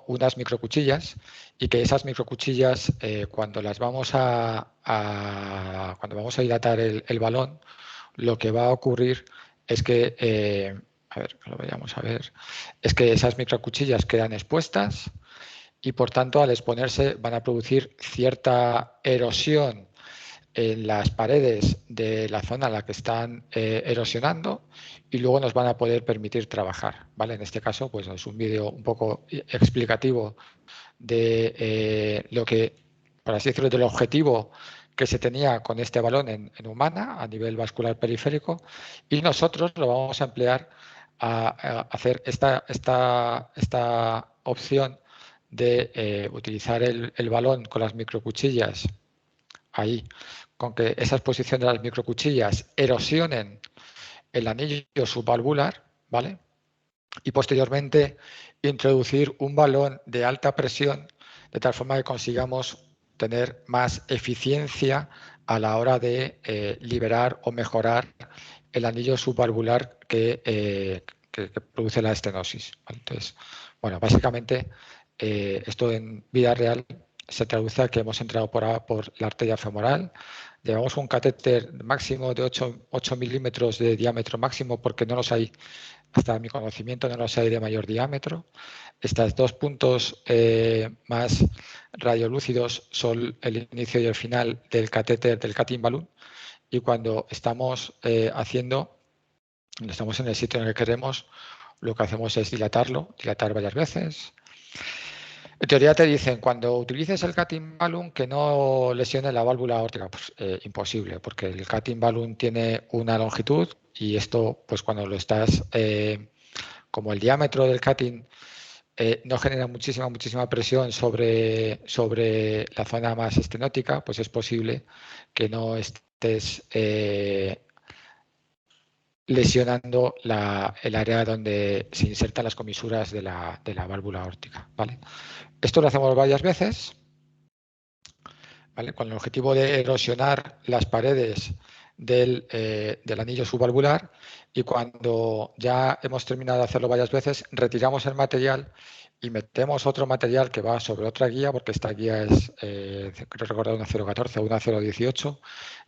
unas microcuchillas y que esas microcuchillas cuando vamos a dilatar el balón, lo que va a ocurrir es que a ver, que lo vayamos a ver, es que esas microcuchillas quedan expuestas y por tanto al exponerse van a producir cierta erosión en las paredes de la zona en la que están erosionando y luego nos van a poder permitir trabajar, ¿vale? En este caso, pues es un vídeo un poco explicativo de lo que, por así decirlo, del objetivo que se tenía con este balón en humana a nivel vascular periférico y nosotros lo vamos a emplear a hacer esta opción de utilizar el balón con las microcuchillas ahí, con que esa exposición de las microcuchillas erosionen el anillo subvalvular, ¿vale? Y posteriormente introducir un balón de alta presión de tal forma que consigamos tener más eficiencia a la hora de liberar o mejorar el anillo subvalvular que produce la estenosis, ¿vale? Entonces, bueno, básicamente esto en vida real se traduce a que hemos entrado por la arteria femoral, llevamos un catéter máximo de 8 milímetros de diámetro máximo porque no los hay, hasta mi conocimiento, no los hay de mayor diámetro. Estos dos puntos más radiolúcidos son el inicio y el final del catéter del cutting balloon y cuando estamos estamos en el sitio en el que queremos, lo que hacemos es dilatar varias veces. En teoría te dicen, cuando utilices el cutting balloon, que no lesione la válvula aórtica. Pues imposible, porque el cutting balloon tiene una longitud y esto, pues cuando lo estás, como el diámetro del cutting no genera muchísima presión sobre la zona más estenótica, pues es posible que no estés lesionando el área donde se insertan las comisuras de la válvula aórtica, ¿vale? Esto lo hacemos varias veces, ¿vale? Con el objetivo de erosionar las paredes del anillo subvalvular y cuando ya hemos terminado de hacerlo varias veces, retiramos el material y metemos otro material que va sobre otra guía, porque esta guía es, creo recordar, una 0.14 o una 0.18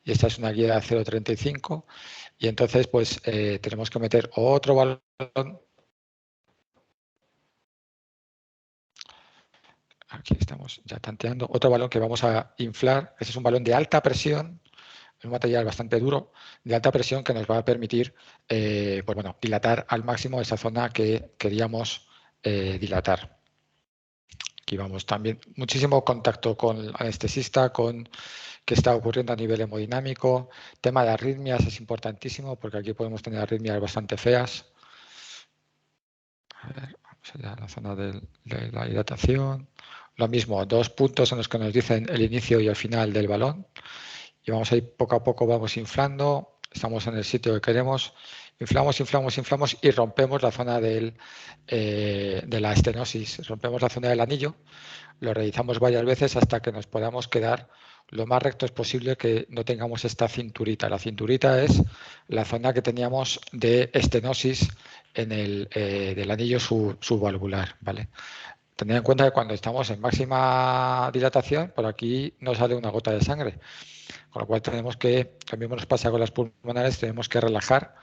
y esta es una guía 0.35 y entonces pues tenemos que meter otro balón. Aquí estamos ya tanteando otro balón que vamos a inflar. Ese es un balón de alta presión, un material bastante duro, de alta presión que nos va a permitir pues bueno, dilatar al máximo esa zona que queríamos dilatar. Aquí vamos también muchísimo contacto con el anestesista, con qué está ocurriendo a nivel hemodinámico. Tema de arritmias es importantísimo porque aquí podemos tener arritmias bastante feas. A ver, vamos allá a la zona de la dilatación. Lo mismo, dos puntos en los que nos dicen el inicio y el final del balón. Y vamos a ir poco a poco, vamos inflando. Estamos en el sitio que queremos. Inflamos y rompemos la zona de la estenosis. Rompemos la zona del anillo. Lo realizamos varias veces hasta que nos podamos quedar lo más rectos posible, que no tengamos esta cinturita. La cinturita es la zona que teníamos de estenosis en del anillo subvalvular, ¿vale? Tened en cuenta que cuando estamos en máxima dilatación, por aquí no sale una gota de sangre, con lo cual tenemos que, lo mismo nos pasa con las pulmonares, tenemos que relajar.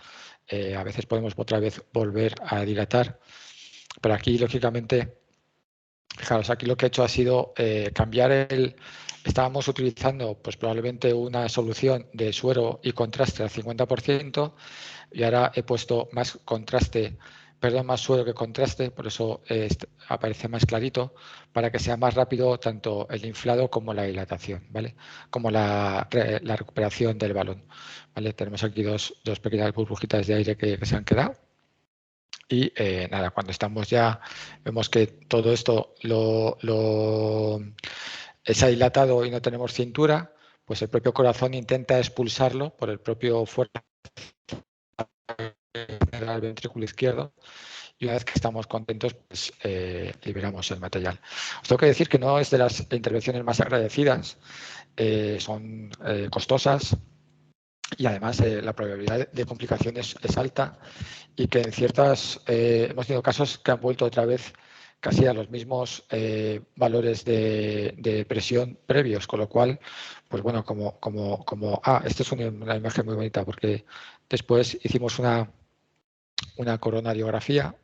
A veces podemos otra vez volver a dilatar, pero aquí lógicamente Fijaros, aquí lo que he hecho ha sido cambiar estábamos utilizando pues probablemente una solución de suero y contraste al 50% y ahora he puesto más contraste, perdón, más suero que contraste, por eso aparece más clarito, para que sea más rápido tanto el inflado como la dilatación, ¿vale? Como la recuperación del balón, ¿vale? Tenemos aquí dos pequeñas burbujitas de aire que se han quedado. Y nada, cuando estamos ya, vemos que todo esto se ha dilatado y no tenemos cintura, pues el propio corazón intenta expulsarlo por el propio fuerza del ventrículo izquierdo y una vez que estamos contentos, pues liberamos el material. Os tengo que decir que no es de las intervenciones más agradecidas, son costosas y además la probabilidad de complicaciones es alta y que en ciertas, hemos tenido casos que han vuelto otra vez casi a los mismos valores de presión previos, con lo cual, pues bueno, esta es una imagen muy bonita porque después hicimos una coronariografía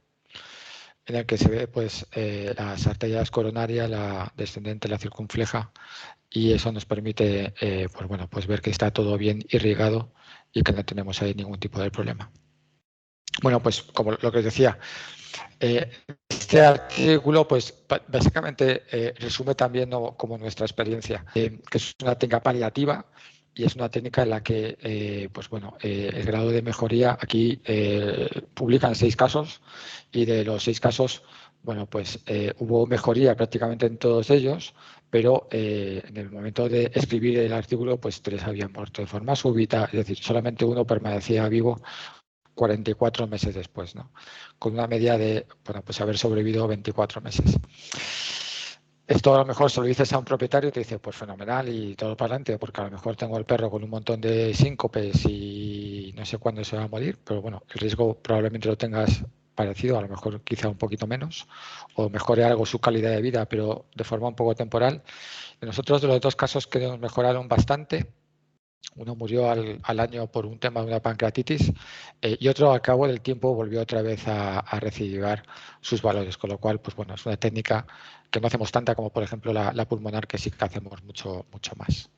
en la que se ve pues las arterias coronarias, la descendente, la circunfleja, y eso nos permite pues bueno, pues ver que está todo bien irrigado y que no tenemos ahí ningún tipo de problema. Bueno, pues como lo que os decía, este artículo pues básicamente resume también como nuestra experiencia, que es una técnica paliativa y es una técnica en la que pues bueno, el grado de mejoría aquí publican 6 casos y de los 6 casos, bueno, pues hubo mejoría prácticamente en todos ellos, pero en el momento de escribir el artículo pues 3 habían muerto de forma súbita, es decir, solamente uno permanecía vivo 44 meses después, ¿no? Con una media de, bueno, pues haber sobrevivido 24 meses. Esto a lo mejor se lo dices a un propietario y te dice, pues fenomenal y todo para adelante, porque a lo mejor tengo el perro con un montón de síncopes y no sé cuándo se va a morir, pero bueno, el riesgo probablemente lo tengas parecido, a lo mejor quizá un poquito menos, o mejore algo su calidad de vida, pero de forma un poco temporal. Y nosotros de los 2 casos que nos mejoraron bastante, uno murió al año por un tema de una pancreatitis y otro al cabo del tiempo volvió otra vez a recidivar sus valores, con lo cual, pues bueno, es una técnica que no hacemos tanta como, por ejemplo, la pulmonar, que sí que hacemos mucho más.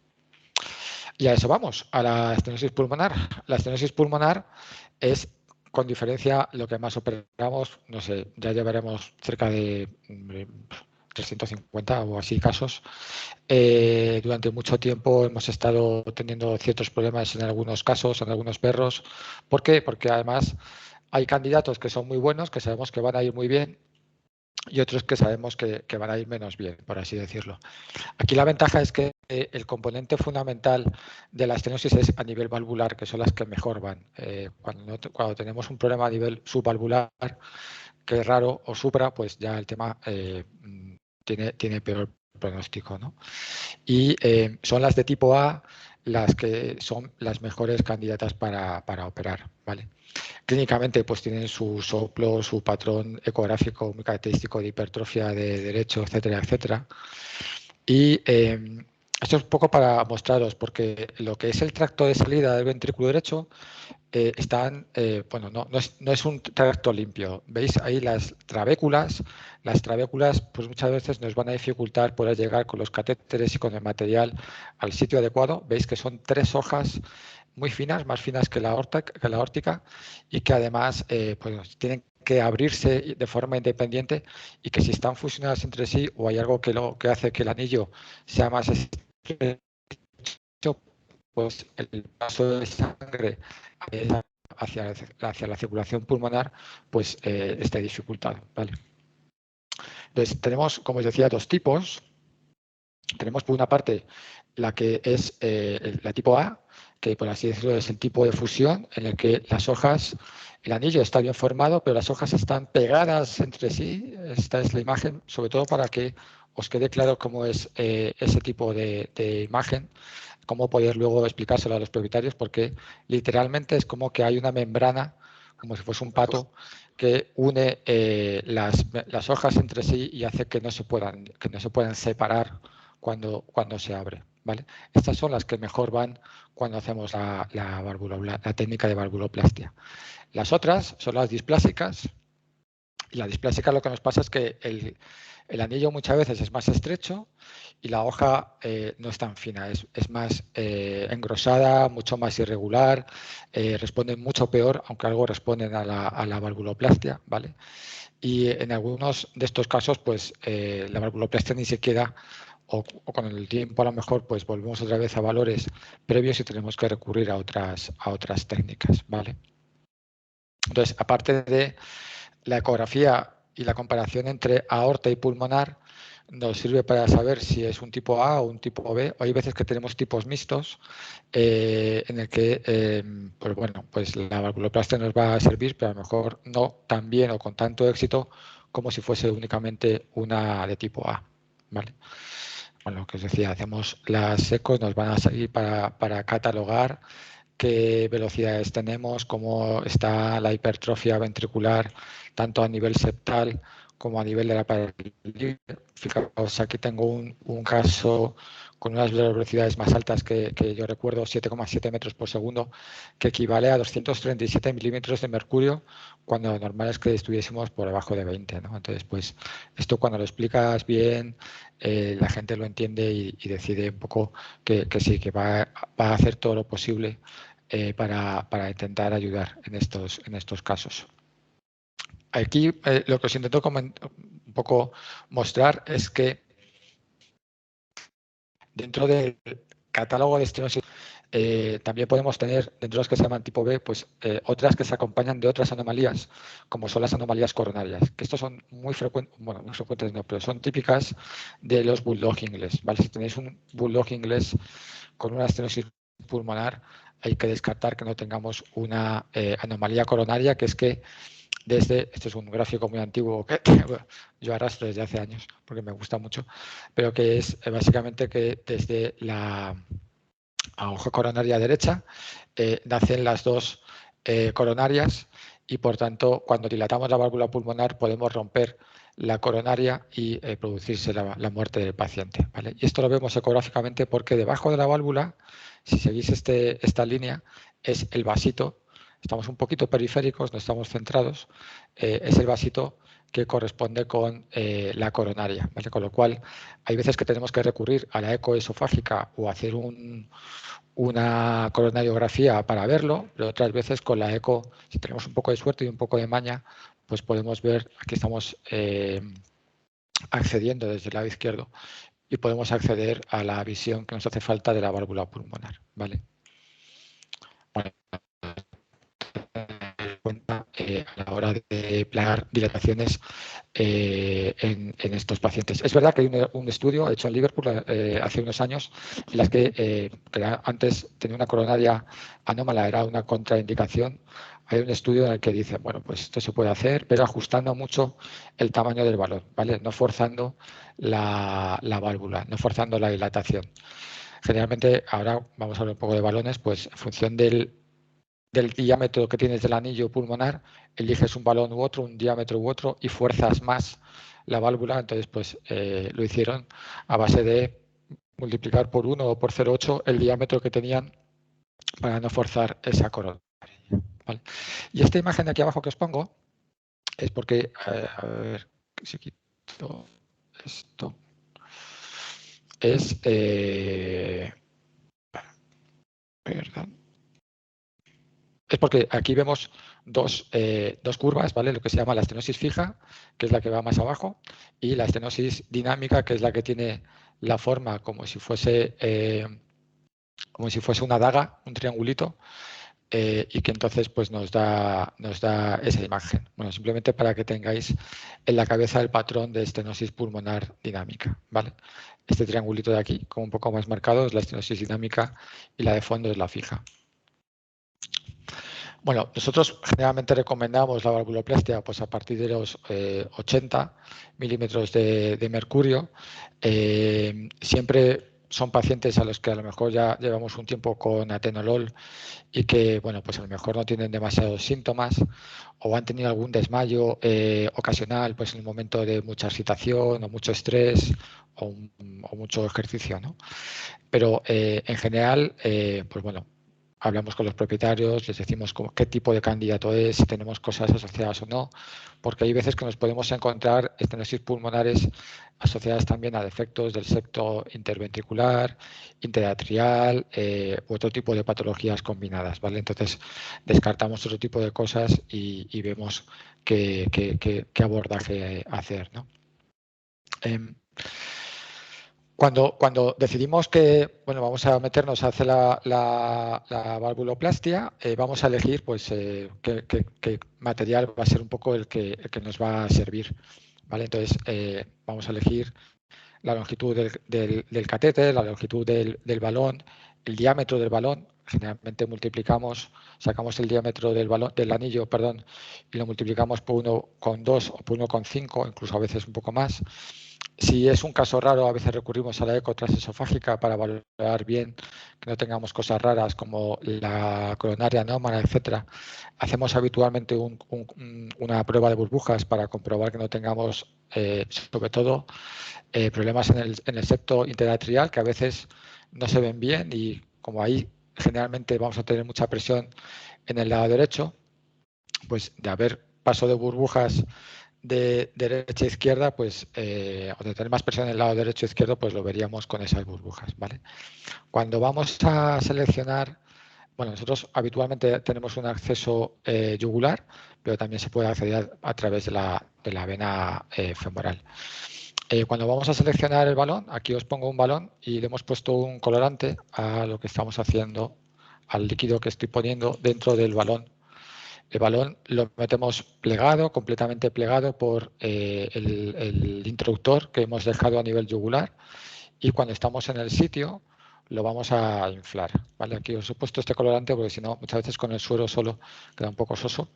Y a eso vamos, a la estenosis pulmonar. La estenosis pulmonar es, con diferencia, lo que más operamos, no sé, ya llevaremos cerca de 350 o así casos. Durante mucho tiempo hemos estado teniendo ciertos problemas en algunos casos, en algunos perros. ¿Por qué? Porque además hay candidatos que son muy buenos, que sabemos que van a ir muy bien, y otros que sabemos que van a ir menos bien, por así decirlo. Aquí la ventaja es que el componente fundamental de la estenosis es a nivel valvular, que son las que mejor van. Cuando tenemos un problema a nivel subvalvular, que es raro, o supra, pues ya el tema tiene peor pronóstico, ¿no? Y son las de tipo A las que son las mejores candidatas para operar, ¿vale? Clínicamente pues tienen su soplo, su patrón ecográfico muy característico de hipertrofia de derecho, etcétera, etcétera. Y esto es un poco para mostraros, porque lo que es el tracto de salida del ventrículo derecho bueno, no es un tracto limpio. ¿Veis ahí las trabéculas? Las trabéculas pues muchas veces nos van a dificultar poder llegar con los catéteres y con el material al sitio adecuado. Veis que son 3 hojas muy finas, más finas que la aórtica, y que además pues tienen que abrirse de forma independiente y que si están fusionadas entre sí o hay algo que hace que el anillo sea más estrecho, pues el paso de sangre hacia la circulación pulmonar pues esté dificultado, ¿vale? Entonces tenemos, como os decía, 2 tipos. Tenemos por una parte la que es la tipo A, que por así decirlo es el tipo de fusión en el que las hojas, el anillo está bien formado, pero las hojas están pegadas entre sí. Esta es la imagen, sobre todo para que os quede claro cómo es ese tipo de imagen, cómo poder luego explicárselo a los propietarios, porque literalmente es como que hay una membrana, como si fuese un pato, que une las hojas entre sí y hace que no se puedan separar cuando se abre, ¿vale? Estas son las que mejor van cuando hacemos la técnica de valvuloplastia. Las otras son las displásicas. Y la displasia lo que nos pasa es que El anillo muchas veces es más estrecho y la hoja no es tan fina, es más engrosada, mucho más irregular, responden mucho peor, aunque algo responden a la valvuloplastia, ¿vale? Y en algunos de estos casos, pues la valvuloplastia ni siquiera, o con el tiempo a lo mejor, pues volvemos otra vez a valores previos y tenemos que recurrir a otras técnicas, ¿vale? Entonces, aparte de la ecografía y la comparación entre aorta y pulmonar, nos sirve para saber si es un tipo A o un tipo B. Hay veces que tenemos tipos mixtos en el que, pues bueno, pues la valvuloplastia nos va a servir, pero a lo mejor no tan bien o con tanto éxito como si fuese únicamente una de tipo A, ¿vale? Bueno, lo que os decía, hacemos las ecos, nos van a servir para catalogar qué velocidades tenemos, cómo está la hipertrofia ventricular, tanto a nivel septal como a nivel de la pared libre. Fijaos, aquí tengo un caso con unas velocidades más altas que yo recuerdo, 7,7 metros por segundo, que equivale a 237 milímetros de mercurio, cuando lo normal es que estuviésemos por debajo de 20, ¿no? Entonces, pues esto cuando lo explicas bien, la gente lo entiende y decide un poco que sí, que va a hacer todo lo posible para intentar ayudar en estos casos. Aquí lo que os intento un poco mostrar es que dentro del catálogo de estenosis también podemos tener, dentro de los que se llaman tipo B, pues otras que se acompañan de otras anomalías, como son las anomalías coronarias, que estos son muy frecuentes, bueno, muy frecuentes no, pero son típicas de los bulldog inglés, ¿vale? Si tenéis un bulldog inglés con una estenosis pulmonar, hay que descartar que no tengamos una anomalía coronaria, que es que este es un gráfico muy antiguo que yo arrastro desde hace años porque me gusta mucho, pero que es básicamente que desde la hoja coronaria derecha nacen las dos coronarias y por tanto cuando dilatamos la válvula pulmonar podemos romper la coronaria y producirse la muerte del paciente, ¿vale? Y esto lo vemos ecográficamente porque debajo de la válvula, si seguís esta línea, es el vasito. Estamos un poquito periféricos, no estamos centrados. Es el vasito que corresponde con la coronaria, ¿vale? Con lo cual, hay veces que tenemos que recurrir a la ecoesofágica o hacer una coronariografía para verlo, pero otras veces con la eco, si tenemos un poco de suerte y un poco de maña, pues podemos ver, aquí estamos accediendo desde el lado izquierdo y podemos acceder a la visión que nos hace falta de la válvula pulmonar, ¿vale? Bueno, cuenta a la hora de planear dilataciones en estos pacientes. Es verdad que hay un estudio hecho en Liverpool hace unos años en las que antes tenía una coronaria anómala, era una contraindicación. Hay un estudio en el que dice, bueno, pues esto se puede hacer, pero ajustando mucho el tamaño del balón, ¿vale? No forzando la válvula, no forzando la dilatación. Generalmente, ahora vamos a hablar un poco de balones, pues en función del diámetro que tienes del anillo pulmonar, eliges un balón u otro, un diámetro u otro y fuerzas más la válvula. Entonces, pues lo hicieron a base de multiplicar por 1 o por 0,8 el diámetro que tenían para no forzar esa coronaria, ¿vale? Y esta imagen de aquí abajo que os pongo es porque, a ver, si quito esto, es, perdón. Es porque aquí vemos dos curvas, ¿vale? Lo que se llama la estenosis fija, que es la que va más abajo, y la estenosis dinámica, que es la que tiene la forma como si fuese una daga, un triangulito, y que entonces pues nos da esa imagen. Bueno, simplemente para que tengáis en la cabeza el patrón de estenosis pulmonar dinámica, ¿vale? Este triangulito de aquí, como un poco más marcado, es la estenosis dinámica y la de fondo es la fija. Bueno, nosotros generalmente recomendamos la valvuloplastia pues, a partir de los 80 milímetros de mercurio. Siempre son pacientes a los que a lo mejor ya llevamos un tiempo con atenolol y que, bueno, pues a lo mejor no tienen demasiados síntomas o han tenido algún desmayo ocasional pues en el momento de mucha excitación o mucho estrés o mucho ejercicio, ¿no? Pero en general, pues bueno, hablamos con los propietarios, les decimos qué tipo de candidato es, si tenemos cosas asociadas o no, porque hay veces que nos podemos encontrar estenosis pulmonares asociadas también a defectos del septo interventricular, interatrial u otro tipo de patologías combinadas, ¿vale? Entonces, descartamos otro tipo de cosas y vemos qué abordaje hacer, ¿no? Cuando decidimos que vamos a meternos a hacer la valvuloplastia, vamos a elegir pues, qué material va a ser un poco el que nos va a servir, ¿vale? Entonces, vamos a elegir la longitud del catéter, la longitud del balón, el diámetro del balón. Generalmente sacamos el diámetro del anillo, perdón, y lo multiplicamos por 1,2 o por 1,5, incluso a veces un poco más. Si es un caso raro, a veces recurrimos a la eco transesofágica para valorar bien que no tengamos cosas raras como la coronaria anómala, etcétera. Hacemos habitualmente una prueba de burbujas para comprobar que no tengamos, sobre todo, problemas en el septo interatrial, que a veces no se ven bien, y como ahí generalmente vamos a tener mucha presión en el lado derecho, pues de haber paso de burbujas de derecha a izquierda, pues, o de tener más presión en el lado derecho a izquierdo, pues lo veríamos con esas burbujas, ¿vale? Cuando vamos a seleccionar, nosotros habitualmente tenemos un acceso yugular, pero también se puede acceder a través de la vena femoral. Cuando vamos a seleccionar el balón, aquí os pongo un balón y le hemos puesto un colorante a lo que estamos haciendo, al líquido que estoy poniendo dentro del balón. El balón lo metemos plegado, completamente plegado por el introductor que hemos dejado a nivel yugular, y cuando estamos en el sitio lo vamos a inflar, ¿vale? Aquí os he puesto este colorante porque si no, muchas veces con el suero solo queda un poco soso,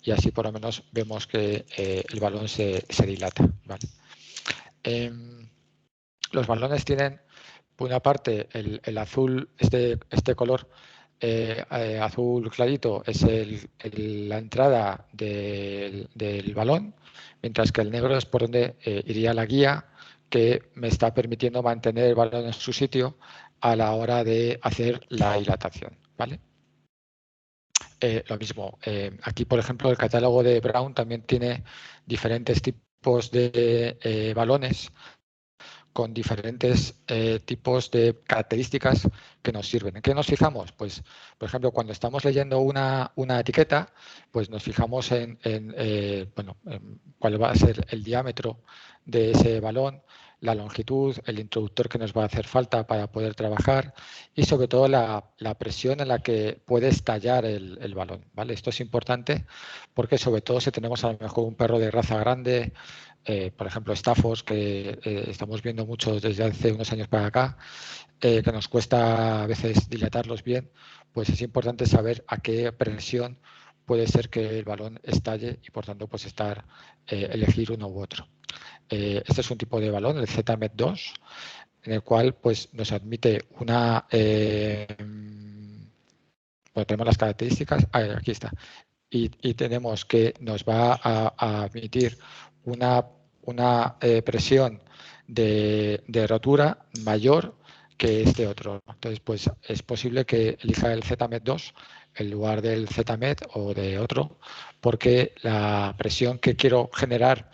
y así por lo menos vemos que el balón se dilata, ¿vale? Los balones tienen, por una parte, el azul, este color azul clarito es la entrada del balón, mientras que el negro es por donde iría la guía que me está permitiendo mantener el balón en su sitio a la hora de hacer la dilatación, ¿vale? Lo mismo, aquí por ejemplo el catálogo de Brown también tiene diferentes tipos de balones con diferentes tipos de características que nos sirven. ¿En qué nos fijamos? Pues, por ejemplo, cuando estamos leyendo una etiqueta, pues nos fijamos en cuál va a ser el diámetro de ese balón, la longitud, el introductor que nos va a hacer falta para poder trabajar, y sobre todo la presión en la que puede estallar el balón, ¿vale? Esto es importante porque, sobre todo, si tenemos a lo mejor un perro de raza grande, por ejemplo, Staffos, que estamos viendo muchos desde hace unos años para acá, que nos cuesta a veces dilatarlos bien, pues es importante saber a qué presión puede ser que el balón estalle y, por tanto, pues elegir uno u otro. Este es un tipo de balón, el ZMET2, en el cual pues nos admite una... tenemos las características, aquí está, y tenemos que nos va a admitir una presión de rotura mayor que este otro. Entonces, pues es posible que elija el ZMET2 en lugar del ZMET o de otro, porque la presión que quiero generar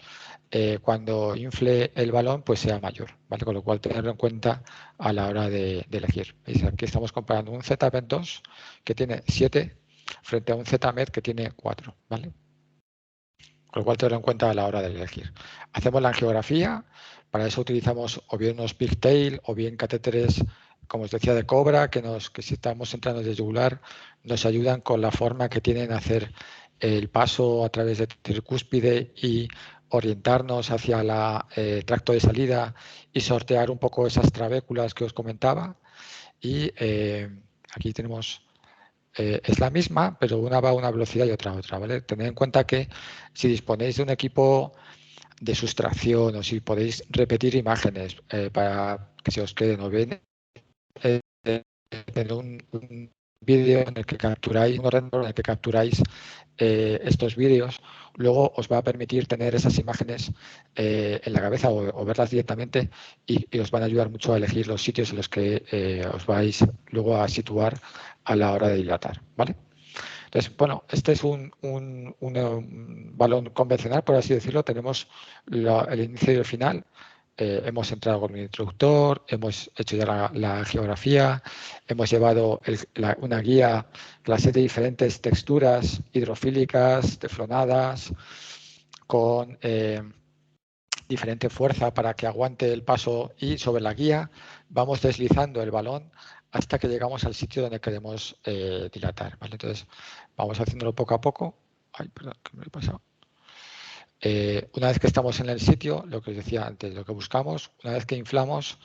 cuando infle el balón pues sea mayor, ¿vale? Con lo cual tenerlo en cuenta a la hora de elegir. ¿Veis? Aquí estamos comparando un ZMET2 que tiene 7 frente a un ZMET que tiene 4, ¿vale? Con lo cual tenerlo en cuenta a la hora de elegir. Hacemos la angiografía, para eso utilizamos o bien unos pigtail o bien catéteres, como os decía, de cobra, que si estamos entrando desde yugular, nos ayudan con la forma que tienen a hacer el paso a través de tricúspide y orientarnos hacia el tracto de salida y sortear un poco esas trabéculas que os comentaba. Y aquí tenemos... es la misma, pero una va a una velocidad y otra a otra, ¿vale? Tened en cuenta que si disponéis de un equipo de sustracción o si podéis repetir imágenes para que se os queden o bien tener un vídeo en el que capturáis, un ordenador en el que capturáis estos vídeos, luego os va a permitir tener esas imágenes en la cabeza o verlas directamente y os van a ayudar mucho a elegir los sitios en los que os vais luego a situar a la hora de dilatar, ¿vale? Entonces, bueno, este es un balón convencional, por así decirlo. Tenemos el inicio y el final. Hemos entrado con un introductor, hemos hecho ya la geografía, hemos llevado una guía, clase de diferentes texturas hidrofílicas, teflonadas, con diferente fuerza para que aguante el paso, y sobre la guía vamos deslizando el balón hasta que llegamos al sitio donde queremos dilatar, ¿vale? Entonces vamos haciéndolo poco a poco. Ay, perdón, ¿qué me he pasado? Una vez que estamos en el sitio, lo que os decía antes, lo que buscamos, una vez que inflamos,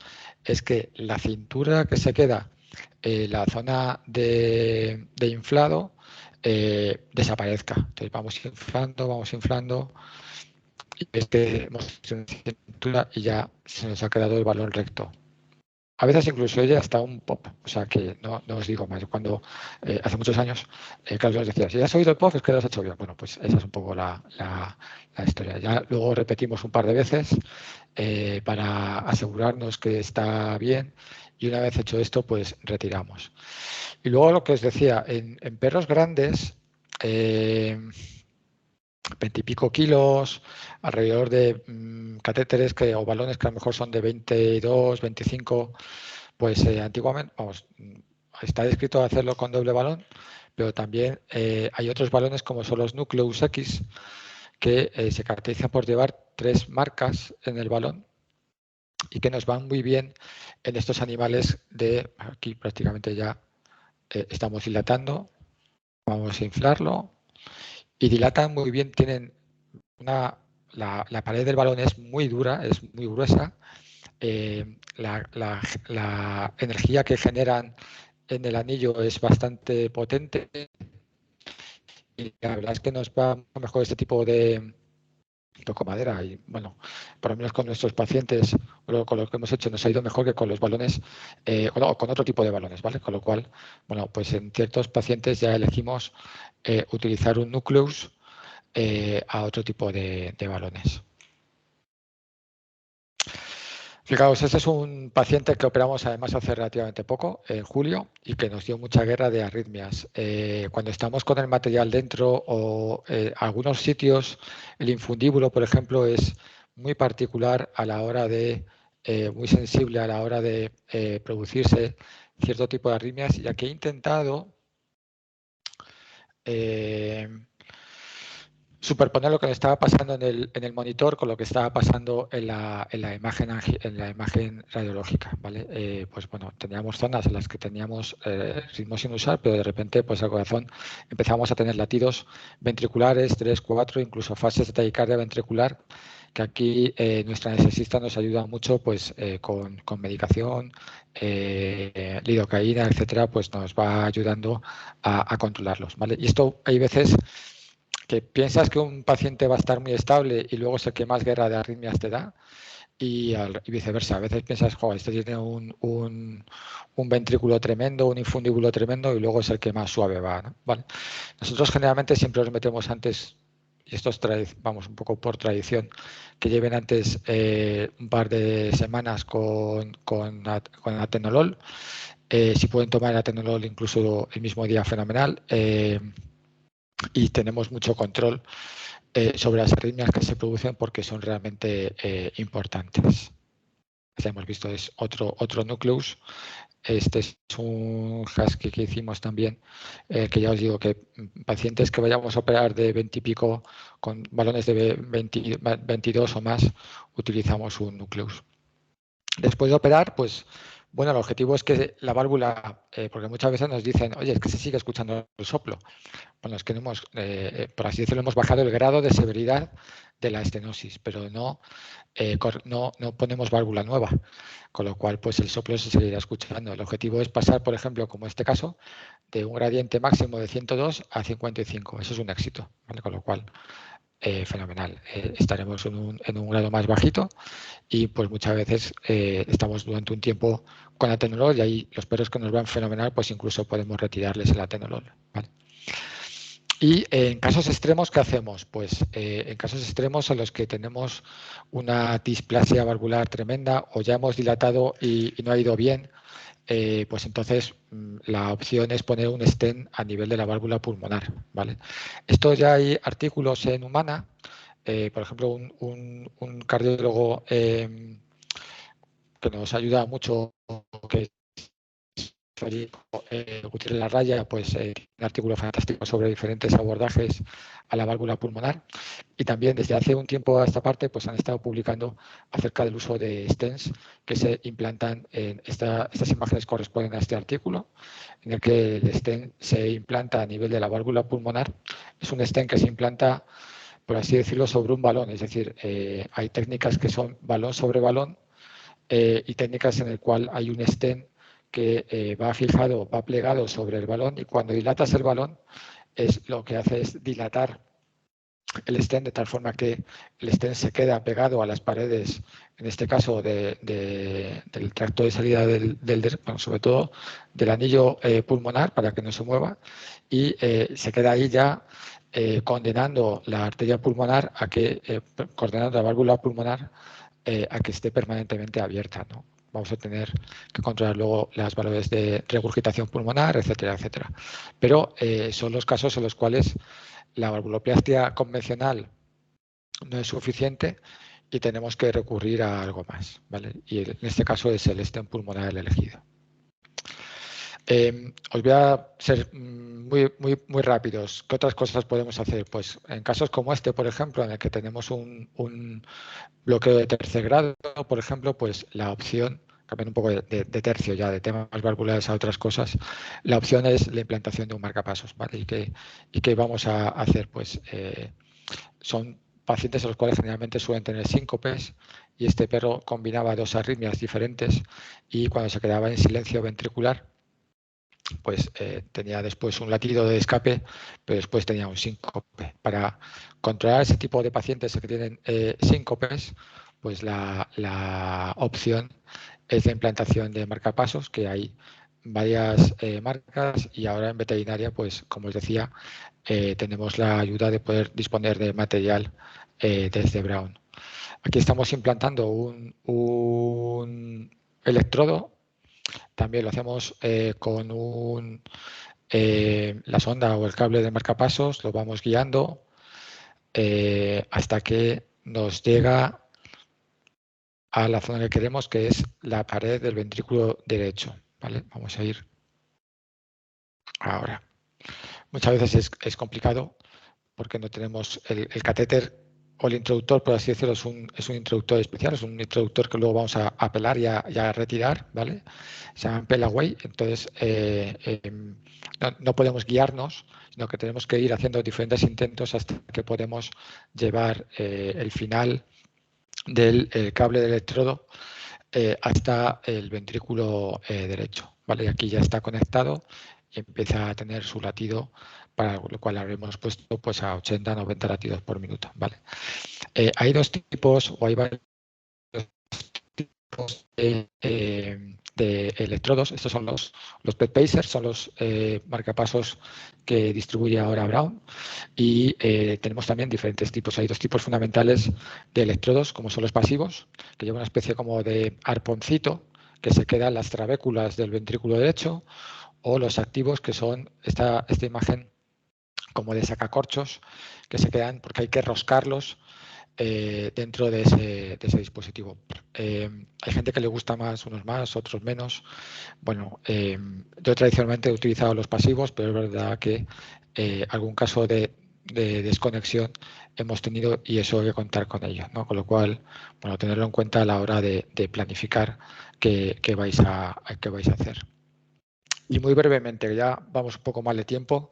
es que la cintura que se queda, la zona de inflado, desaparezca. Entonces vamos inflando, y ves que hemos hecho una cintura y ya se nos ha quedado el balón recto. A veces incluso oye hasta un pop, o sea que no os digo más. Cuando hace muchos años, Carlos decía, si has oído el pop es que lo has hecho bien. Bueno, pues esa es un poco la historia. Ya luego repetimos un par de veces para asegurarnos que está bien, y una vez hecho esto, pues retiramos. Y luego lo que os decía, en perros grandes, 20 y pico kilos, alrededor de catéteres o balones que a lo mejor son de 22, 25, pues antiguamente, vamos, está descrito hacerlo con doble balón, pero también hay otros balones como son los Nucleus X, que se caracterizan por llevar 3 marcas en el balón y que nos van muy bien en estos animales de, aquí prácticamente ya estamos dilatando, vamos a inflarlo, y dilatan muy bien, tienen la pared del balón es muy dura, es muy gruesa, la energía que generan en el anillo es bastante potente, y la verdad es que nos va mejor este tipo de toco madera, y bueno, por lo menos con nuestros pacientes o con lo que hemos hecho nos ha ido mejor que con los balones o con otro tipo de balones, ¿vale? Con lo cual, bueno, pues en ciertos pacientes ya elegimos utilizar un Nucleus a otro tipo de balones. Fijaos, este es un paciente que operamos además hace relativamente poco, en julio, y que nos dio mucha guerra de arritmias. Cuando estamos con el material dentro o algunos sitios, el infundíbulo, por ejemplo, es muy particular a la hora de, muy sensible a la hora de producirse cierto tipo de arritmias, y aquí he intentado superponer lo que me estaba pasando en el monitor con lo que estaba pasando en la imagen radiológica, ¿vale? Pues bueno, teníamos zonas en las que teníamos ritmos sin usar, pero de repente pues el corazón empezamos a tener latidos ventriculares, 3, 4, incluso fases de taquicardia ventricular, que aquí nuestra anestesista nos ayuda mucho pues con medicación, lidocaína, etcétera, pues nos va ayudando a controlarlos, ¿vale? Y esto hay veces que piensas que un paciente va a estar muy estable y luego es el que más guerra de arritmias te da, y viceversa. A veces piensas, joder, este tiene un ventrículo tremendo, un infundíbulo tremendo, y luego es el que más suave va, ¿no? ¿Vale? Nosotros generalmente siempre los metemos antes, y esto es vamos un poco por tradición, que lleven antes un par de semanas con atenolol. Si pueden tomar atenolol incluso el mismo día, fenomenal. Y tenemos mucho control sobre las arritmias que se producen, porque son realmente importantes. Ya hemos visto, es otro Nucleus. Este es un husky que hicimos también, que ya os digo que pacientes que vayamos a operar de 20 y pico con balones de 22 o más, utilizamos un Nucleus. Después de operar, pues bueno, el objetivo es que la válvula, porque muchas veces nos dicen, oye, es que se sigue escuchando el soplo. Bueno, es que no hemos, por así decirlo, hemos bajado el grado de severidad de la estenosis, pero no ponemos válvula nueva, con lo cual pues el soplo se seguirá escuchando. El objetivo es pasar, por ejemplo, como este caso, de un gradiente máximo de 102 a 55. Eso es un éxito, ¿vale? Con lo cual, fenomenal. Estaremos en un grado más bajito, y pues muchas veces estamos durante un tiempo con atenolol, y ahí los perros que nos van fenomenal, pues incluso podemos retirarles el atenolol, ¿vale? Y en casos extremos, ¿qué hacemos? Pues en casos extremos en los que tenemos una displasia valvular tremenda, o ya hemos dilatado y no ha ido bien, pues entonces la opción es poner un stent a nivel de la válvula pulmonar, ¿vale? Esto ya hay artículos en Humana, por ejemplo, un cardiólogo que nos ayuda mucho, que es Federico Gutiérrez Larraya, pues un artículo fantástico sobre diferentes abordajes a la válvula pulmonar. Y también desde hace un tiempo a esta parte pues han estado publicando acerca del uso de stents que se implantan en estas imágenes corresponden a este artículo, en el que el stent se implanta a nivel de la válvula pulmonar. Es un stent que se implanta, por así decirlo, sobre un balón, es decir, hay técnicas que son balón sobre balón y técnicas en el cual hay un stent que va fijado, va plegado sobre el balón, y cuando dilatas el balón lo que hace es dilatar el stent de tal forma que el stent se queda pegado a las paredes, en este caso del tracto de salida bueno, sobre todo del anillo pulmonar, para que no se mueva, y se queda ahí ya condenando la arteria pulmonar a que, condenando la válvula pulmonar a que esté permanentemente abierta, ¿no? Vamos a tener que controlar luego las valores de regurgitación pulmonar, etcétera, etcétera. Pero son los casos en los cuales la valvuloplastia convencional no es suficiente y tenemos que recurrir a algo más, ¿vale? Y en este caso es el stent pulmonar el elegido. Os voy a ser muy rápidos. ¿Qué otras cosas podemos hacer? Pues en casos como este, por ejemplo, en el que tenemos un bloqueo de tercer grado, por ejemplo, pues la opción, cambiando un poco de tercio ya, de temas valvulares a otras cosas, la opción es la implantación de un marcapasos, ¿vale? ¿Y qué vamos a hacer? Pues son pacientes a los cuales generalmente suelen tener síncopes, y este perro combinaba dos arritmias diferentes, y cuando se quedaba en silencio ventricular, pues tenía después un latido de escape, pero después tenía un síncope. Para controlar ese tipo de pacientes que tienen síncopes, pues la opción es la implantación de marcapasos, que hay varias marcas, y ahora en veterinaria, pues como os decía, tenemos la ayuda de poder disponer de material desde Brown. Aquí estamos implantando un electrodo. También lo hacemos con la sonda o el cable de marcapasos, lo vamos guiando hasta que nos llega a la zona que queremos, que es la pared del ventrículo derecho, ¿vale? Vamos a ir ahora. Muchas veces es complicado porque no tenemos el catéter, o el introductor, por así decirlo, es un introductor especial, es un introductor que luego vamos a pelar y a retirar, ¿vale? Se llama Pelaway. Entonces no podemos guiarnos, sino que tenemos que ir haciendo diferentes intentos hasta que podemos llevar el final del cable de electrodo hasta el ventrículo derecho, ¿vale? Y aquí ya está conectado y empieza a tener su latido, para lo cual habremos puesto pues a 80-90 latidos por minuto, ¿vale? Hay dos tipos, o hay varios tipos de electrodos. Estos son los PET pacers, son los marcapasos que distribuye ahora Brown, y tenemos también diferentes tipos. Hay dos tipos fundamentales de electrodos, como son los pasivos, que llevan una especie como de arponcito que se queda en las trabéculas del ventrículo derecho, o los activos, que son esta imagen como de sacacorchos, que se quedan porque hay que roscarlos dentro de ese dispositivo. Hay gente que le gusta unos más, otros menos. Bueno, yo tradicionalmente he utilizado los pasivos, pero es verdad que algún caso de desconexión hemos tenido, y eso hay que contar con ello, ¿no? Con lo cual, bueno, tenerlo en cuenta a la hora de planificar qué vais a hacer. Y muy brevemente, ya vamos un poco mal de tiempo.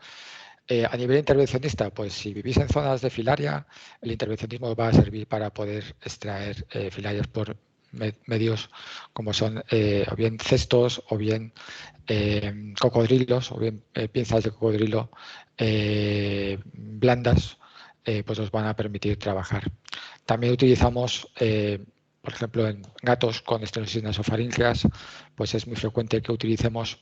A nivel intervencionista, pues si vivís en zonas de filaria, el intervencionismo va a servir para poder extraer filarias por medios como son o bien cestos, o bien cocodrilos, o bien piezas de cocodrilo blandas, pues nos van a permitir trabajar. También utilizamos, por ejemplo, en gatos con estenosis nasofaríngeas, pues es muy frecuente que utilicemos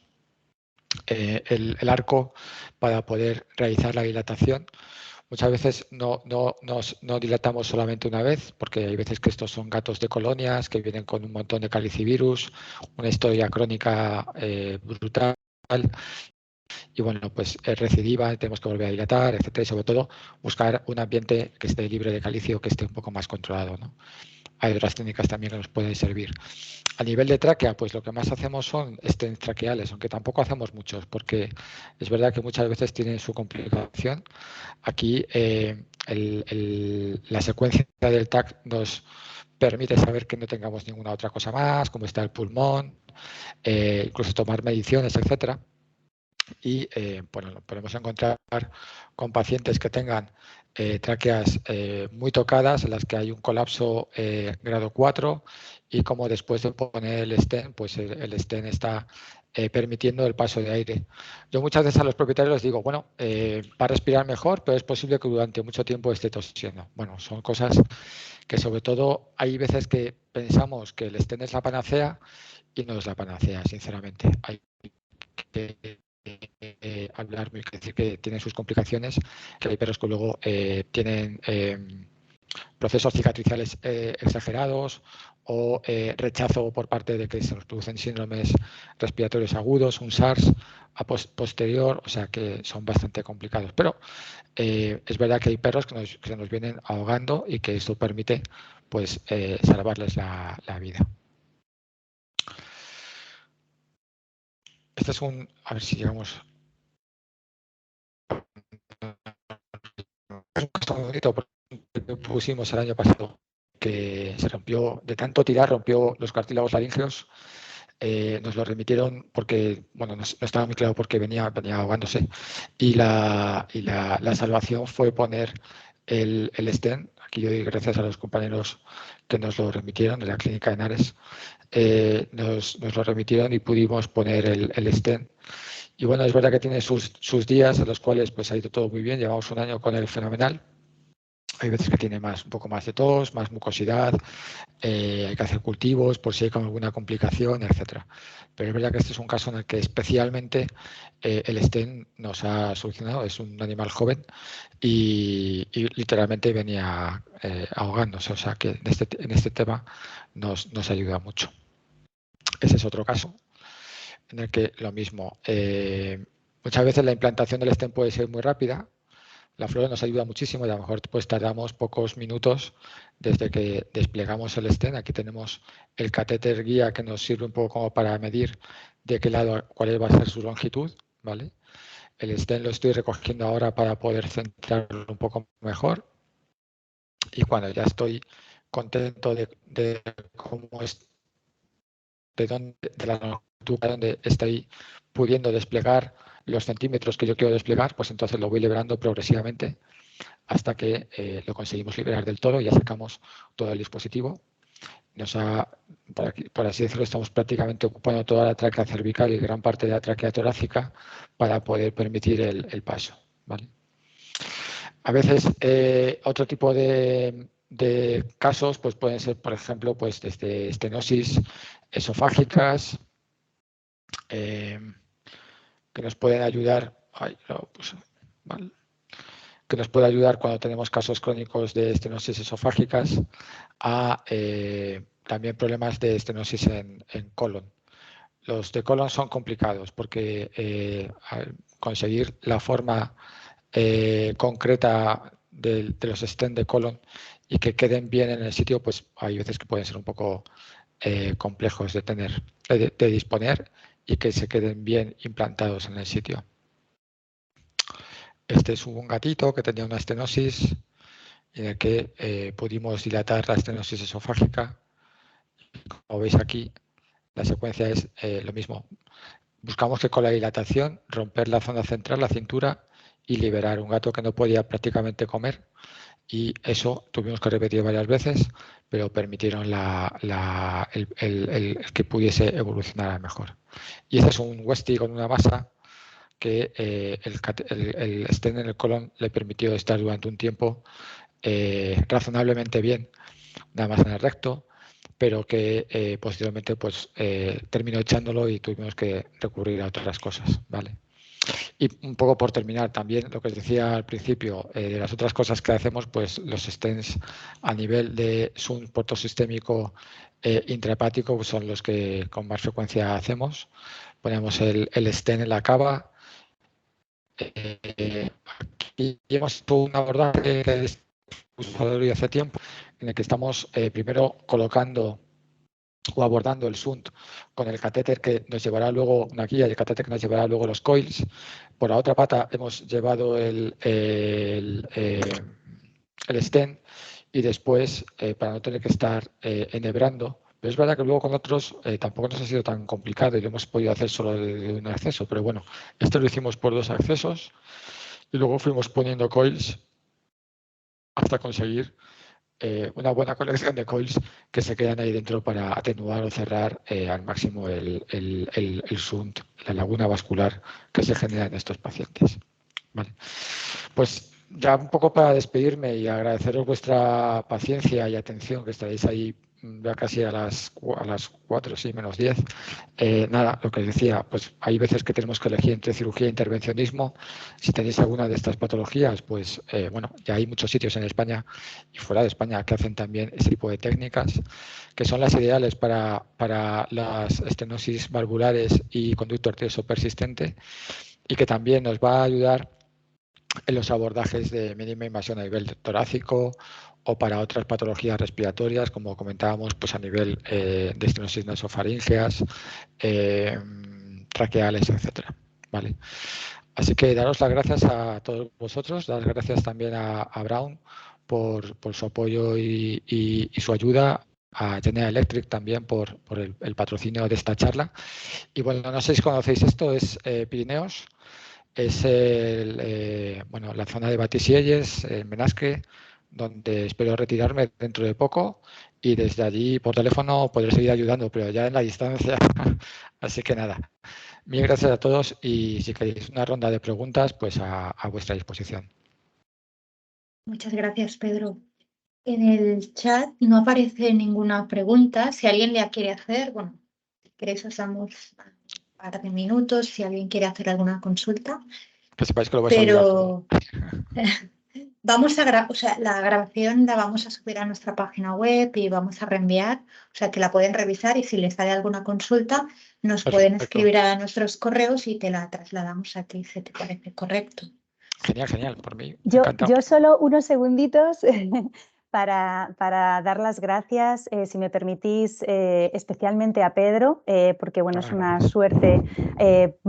el arco para poder realizar la dilatación. Muchas veces no dilatamos solamente una vez, porque hay veces que estos son gatos de colonias que vienen con un montón de calicivirus, una historia crónica brutal, y bueno, pues es recidiva, tenemos que volver a dilatar, etcétera, y sobre todo buscar un ambiente que esté libre de calicio, que esté un poco más controlado, ¿no? Hay otras técnicas también que nos pueden servir. A nivel de tráquea, pues lo que más hacemos son stents traqueales, aunque tampoco hacemos muchos, porque es verdad que muchas veces tienen su complicación. Aquí la secuencia del TAC nos permite saber que no tengamos ninguna otra cosa más, como está el pulmón, incluso tomar mediciones, etcétera. Y bueno, lo podemos encontrar con pacientes que tengan tráqueas muy tocadas, en las que hay un colapso grado 4, y como después de poner el stent, pues el stent está permitiendo el paso de aire. Yo muchas veces a los propietarios les digo, bueno, va a respirar mejor, pero es posible que durante mucho tiempo esté tosiendo. Bueno, son cosas que sobre todo hay veces que pensamos que el stent es la panacea y no es la panacea, sinceramente. Hay que hablar, decir que tienen sus complicaciones, que hay perros que luego tienen procesos cicatriciales exagerados o rechazo por parte de que se nos producen síndromes respiratorios agudos, un SARS posterior, o sea que son bastante complicados. Pero es verdad que hay perros que se nos vienen ahogando y que esto permite pues salvarles la vida. Este es a ver si llegamos. Es un caso muy bonito porque pusimos el año pasado, que se rompió, de tanto tirar, rompió los cartílagos laringeos. Nos lo remitieron porque, bueno, no estaba muy claro porque venía ahogándose. Y la salvación fue poner el stent. Aquí yo doy gracias a los compañeros que nos lo remitieron de la clínica de Henares. Nos lo remitieron y pudimos poner el stent. Y bueno, es verdad que tiene sus días en los cuales pues ha ido todo muy bien. Llevamos un año con él fenomenal. Hay veces que tiene un poco más de tos, más mucosidad, hay que hacer cultivos por si hay alguna complicación, etcétera. Pero es verdad que este es un caso en el que especialmente el stent nos ha solucionado. Es un animal joven y literalmente venía ahogándose, o sea que en este tema nos ayuda mucho. Ese es otro caso en el que lo mismo. Muchas veces la implantación del stent puede ser muy rápida. La Flora nos ayuda muchísimo y a lo mejor pues tardamos pocos minutos desde que desplegamos el stent. Aquí tenemos el catéter guía que nos sirve un poco como para medir de qué lado, cuál va a ser su longitud, ¿vale? El stent lo estoy recogiendo ahora para poder centrarlo un poco mejor. Y cuando ya estoy contento de cómo es, de la longitud, donde estoy pudiendo desplegar los centímetros que yo quiero desplegar, pues entonces lo voy liberando progresivamente hasta que lo conseguimos liberar del todo y ya sacamos todo el dispositivo. Por así decirlo, estamos prácticamente ocupando toda la tráquea cervical y gran parte de la tráquea torácica para poder permitir el paso, ¿vale? A veces otro tipo de casos pues pueden ser, por ejemplo, pues desde estenosis esofágicas, que nos pueden ayudar. Vale, que nos puede ayudar cuando tenemos casos crónicos de estenosis esofágicas a también problemas de estenosis en colon. Los de colon son complicados porque conseguir la forma concreta de los stents de colon y que queden bien en el sitio, pues hay veces que pueden ser un poco complejos de disponer y que se queden bien implantados en el sitio. Este es un gatito que tenía una estenosis en el que pudimos dilatar la estenosis esofágica. Como veis aquí, la secuencia es lo mismo. Buscamos que con la dilatación romper la zona central, la cintura, y liberar un gato que no podía prácticamente comer. Y eso tuvimos que repetir varias veces, pero permitieron el que pudiese evolucionar mejor. Y este es un Westie con una masa que el stent en el colon le permitió estar durante un tiempo razonablemente bien, nada más en el recto, pero que posteriormente pues terminó echándolo y tuvimos que recurrir a otras cosas, ¿vale? Y un poco por terminar también lo que os decía al principio, de las otras cosas que hacemos, pues los stents a nivel de SUNT portosistémico intrahepático pues son los que con más frecuencia hacemos. Ponemos el stent en la cava. Aquí hemos hecho un abordaje que es usador y hace tiempo, en el que estamos primero colocando o abordando el SUNT con el catéter que nos llevará luego una guía y el catéter que nos llevará luego los coils. Por la otra pata hemos llevado el stent y después, para no tener que estar enhebrando, pero es verdad que luego con otros tampoco nos ha sido tan complicado y lo hemos podido hacer solo de un acceso, pero bueno, esto lo hicimos por 2 accesos y luego fuimos poniendo coils hasta conseguir una buena colección de coils que se quedan ahí dentro para atenuar o cerrar al máximo el SUNT, la laguna vascular que se genera en estos pacientes. Vale. Pues ya un poco para despedirme y agradeceros vuestra paciencia y atención, que estaréis ahí ya casi a las 4, sí, menos 10. Nada, lo que decía, pues hay veces que tenemos que elegir entre cirugía e intervencionismo. Si tenéis alguna de estas patologías, pues bueno, ya hay muchos sitios en España y fuera de España que hacen también ese tipo de técnicas, que son las ideales para las estenosis valvulares y conducto arterioso persistente y que también nos va a ayudar en los abordajes de mínima invasión a nivel torácico o para otras patologías respiratorias, como comentábamos, pues a nivel de estenosis nasofaríngeas, traqueales, etcétera. ¿Vale? Así que daros las gracias a todos vosotros, dar las gracias también a Braun por su apoyo y su ayuda, a General Electric también por el patrocinio de esta charla. Y bueno, no sé si conocéis esto, es Pirineos. Es bueno, la zona de Batisielles, en Benasque, donde espero retirarme dentro de poco y desde allí por teléfono podré seguir ayudando, pero ya en la distancia. Así que nada, mil gracias a todos y si queréis una ronda de preguntas, pues a vuestra disposición. Muchas gracias, Pedro. En el chat no aparece ninguna pregunta. Si alguien la quiere hacer, bueno, si queréis os damos un par de minutos si alguien quiere hacer alguna consulta. Que sepáis que lo vais a olvidar todo. Vamos a o sea, la grabación la vamos a subir a nuestra página web y vamos a reenviar, o sea que la pueden revisar y si les sale alguna consulta nos pueden Perfecto. escribir a nuestros correos y te la trasladamos a ti, si te parece correcto. Genial, genial, por mí. Yo solo unos segunditos para dar las gracias, si me permitís, especialmente a Pedro, porque bueno, es una suerte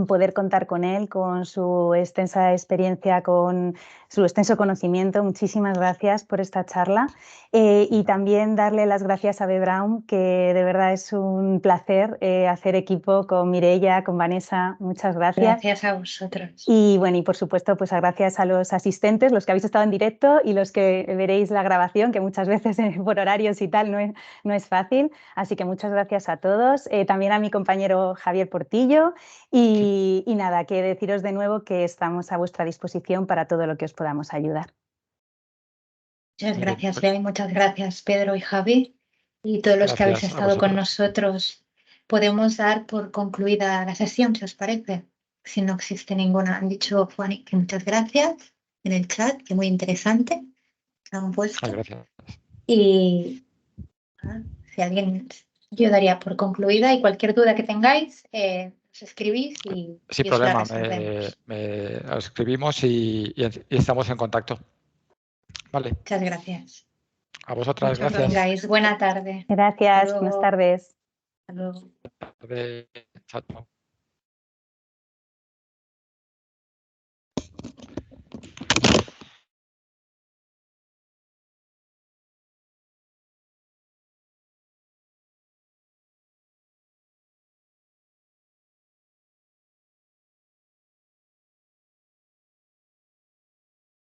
poder contar con él, con su extensa experiencia, con su extenso conocimiento. Muchísimas gracias por esta charla y también darle las gracias a B. Braun, que de verdad es un placer hacer equipo con Mireia, con Vanessa. Muchas gracias. Gracias a vosotros. Y bueno, y por supuesto, pues gracias a los asistentes, los que habéis estado en directo y los que veréis la grabación, que muchas veces por horarios y tal no es fácil. Así que muchas gracias a todos. También a mi compañero Javier Portillo y nada, que deciros de nuevo que estamos a vuestra disposición para todo lo que os podamos ayudar. Muchas gracias, Bea, y muchas gracias, Pedro y Javi, y todos los que habéis estado con nosotros. Podemos dar por concluida la sesión, si os parece, si no existe ninguna. Han dicho, Juan, que muchas gracias en el chat, que muy interesante. Han puesto. Gracias. Y si alguien, yo daría por concluida y cualquier duda que tengáis, os escribís y sin os la problema, resolvemos. me escribimos y estamos en contacto. Vale. Muchas gracias. A vosotras, Muchas gracias. vengáis. Buena tarde. Gracias, buenas tardes. Hasta luego. Chao.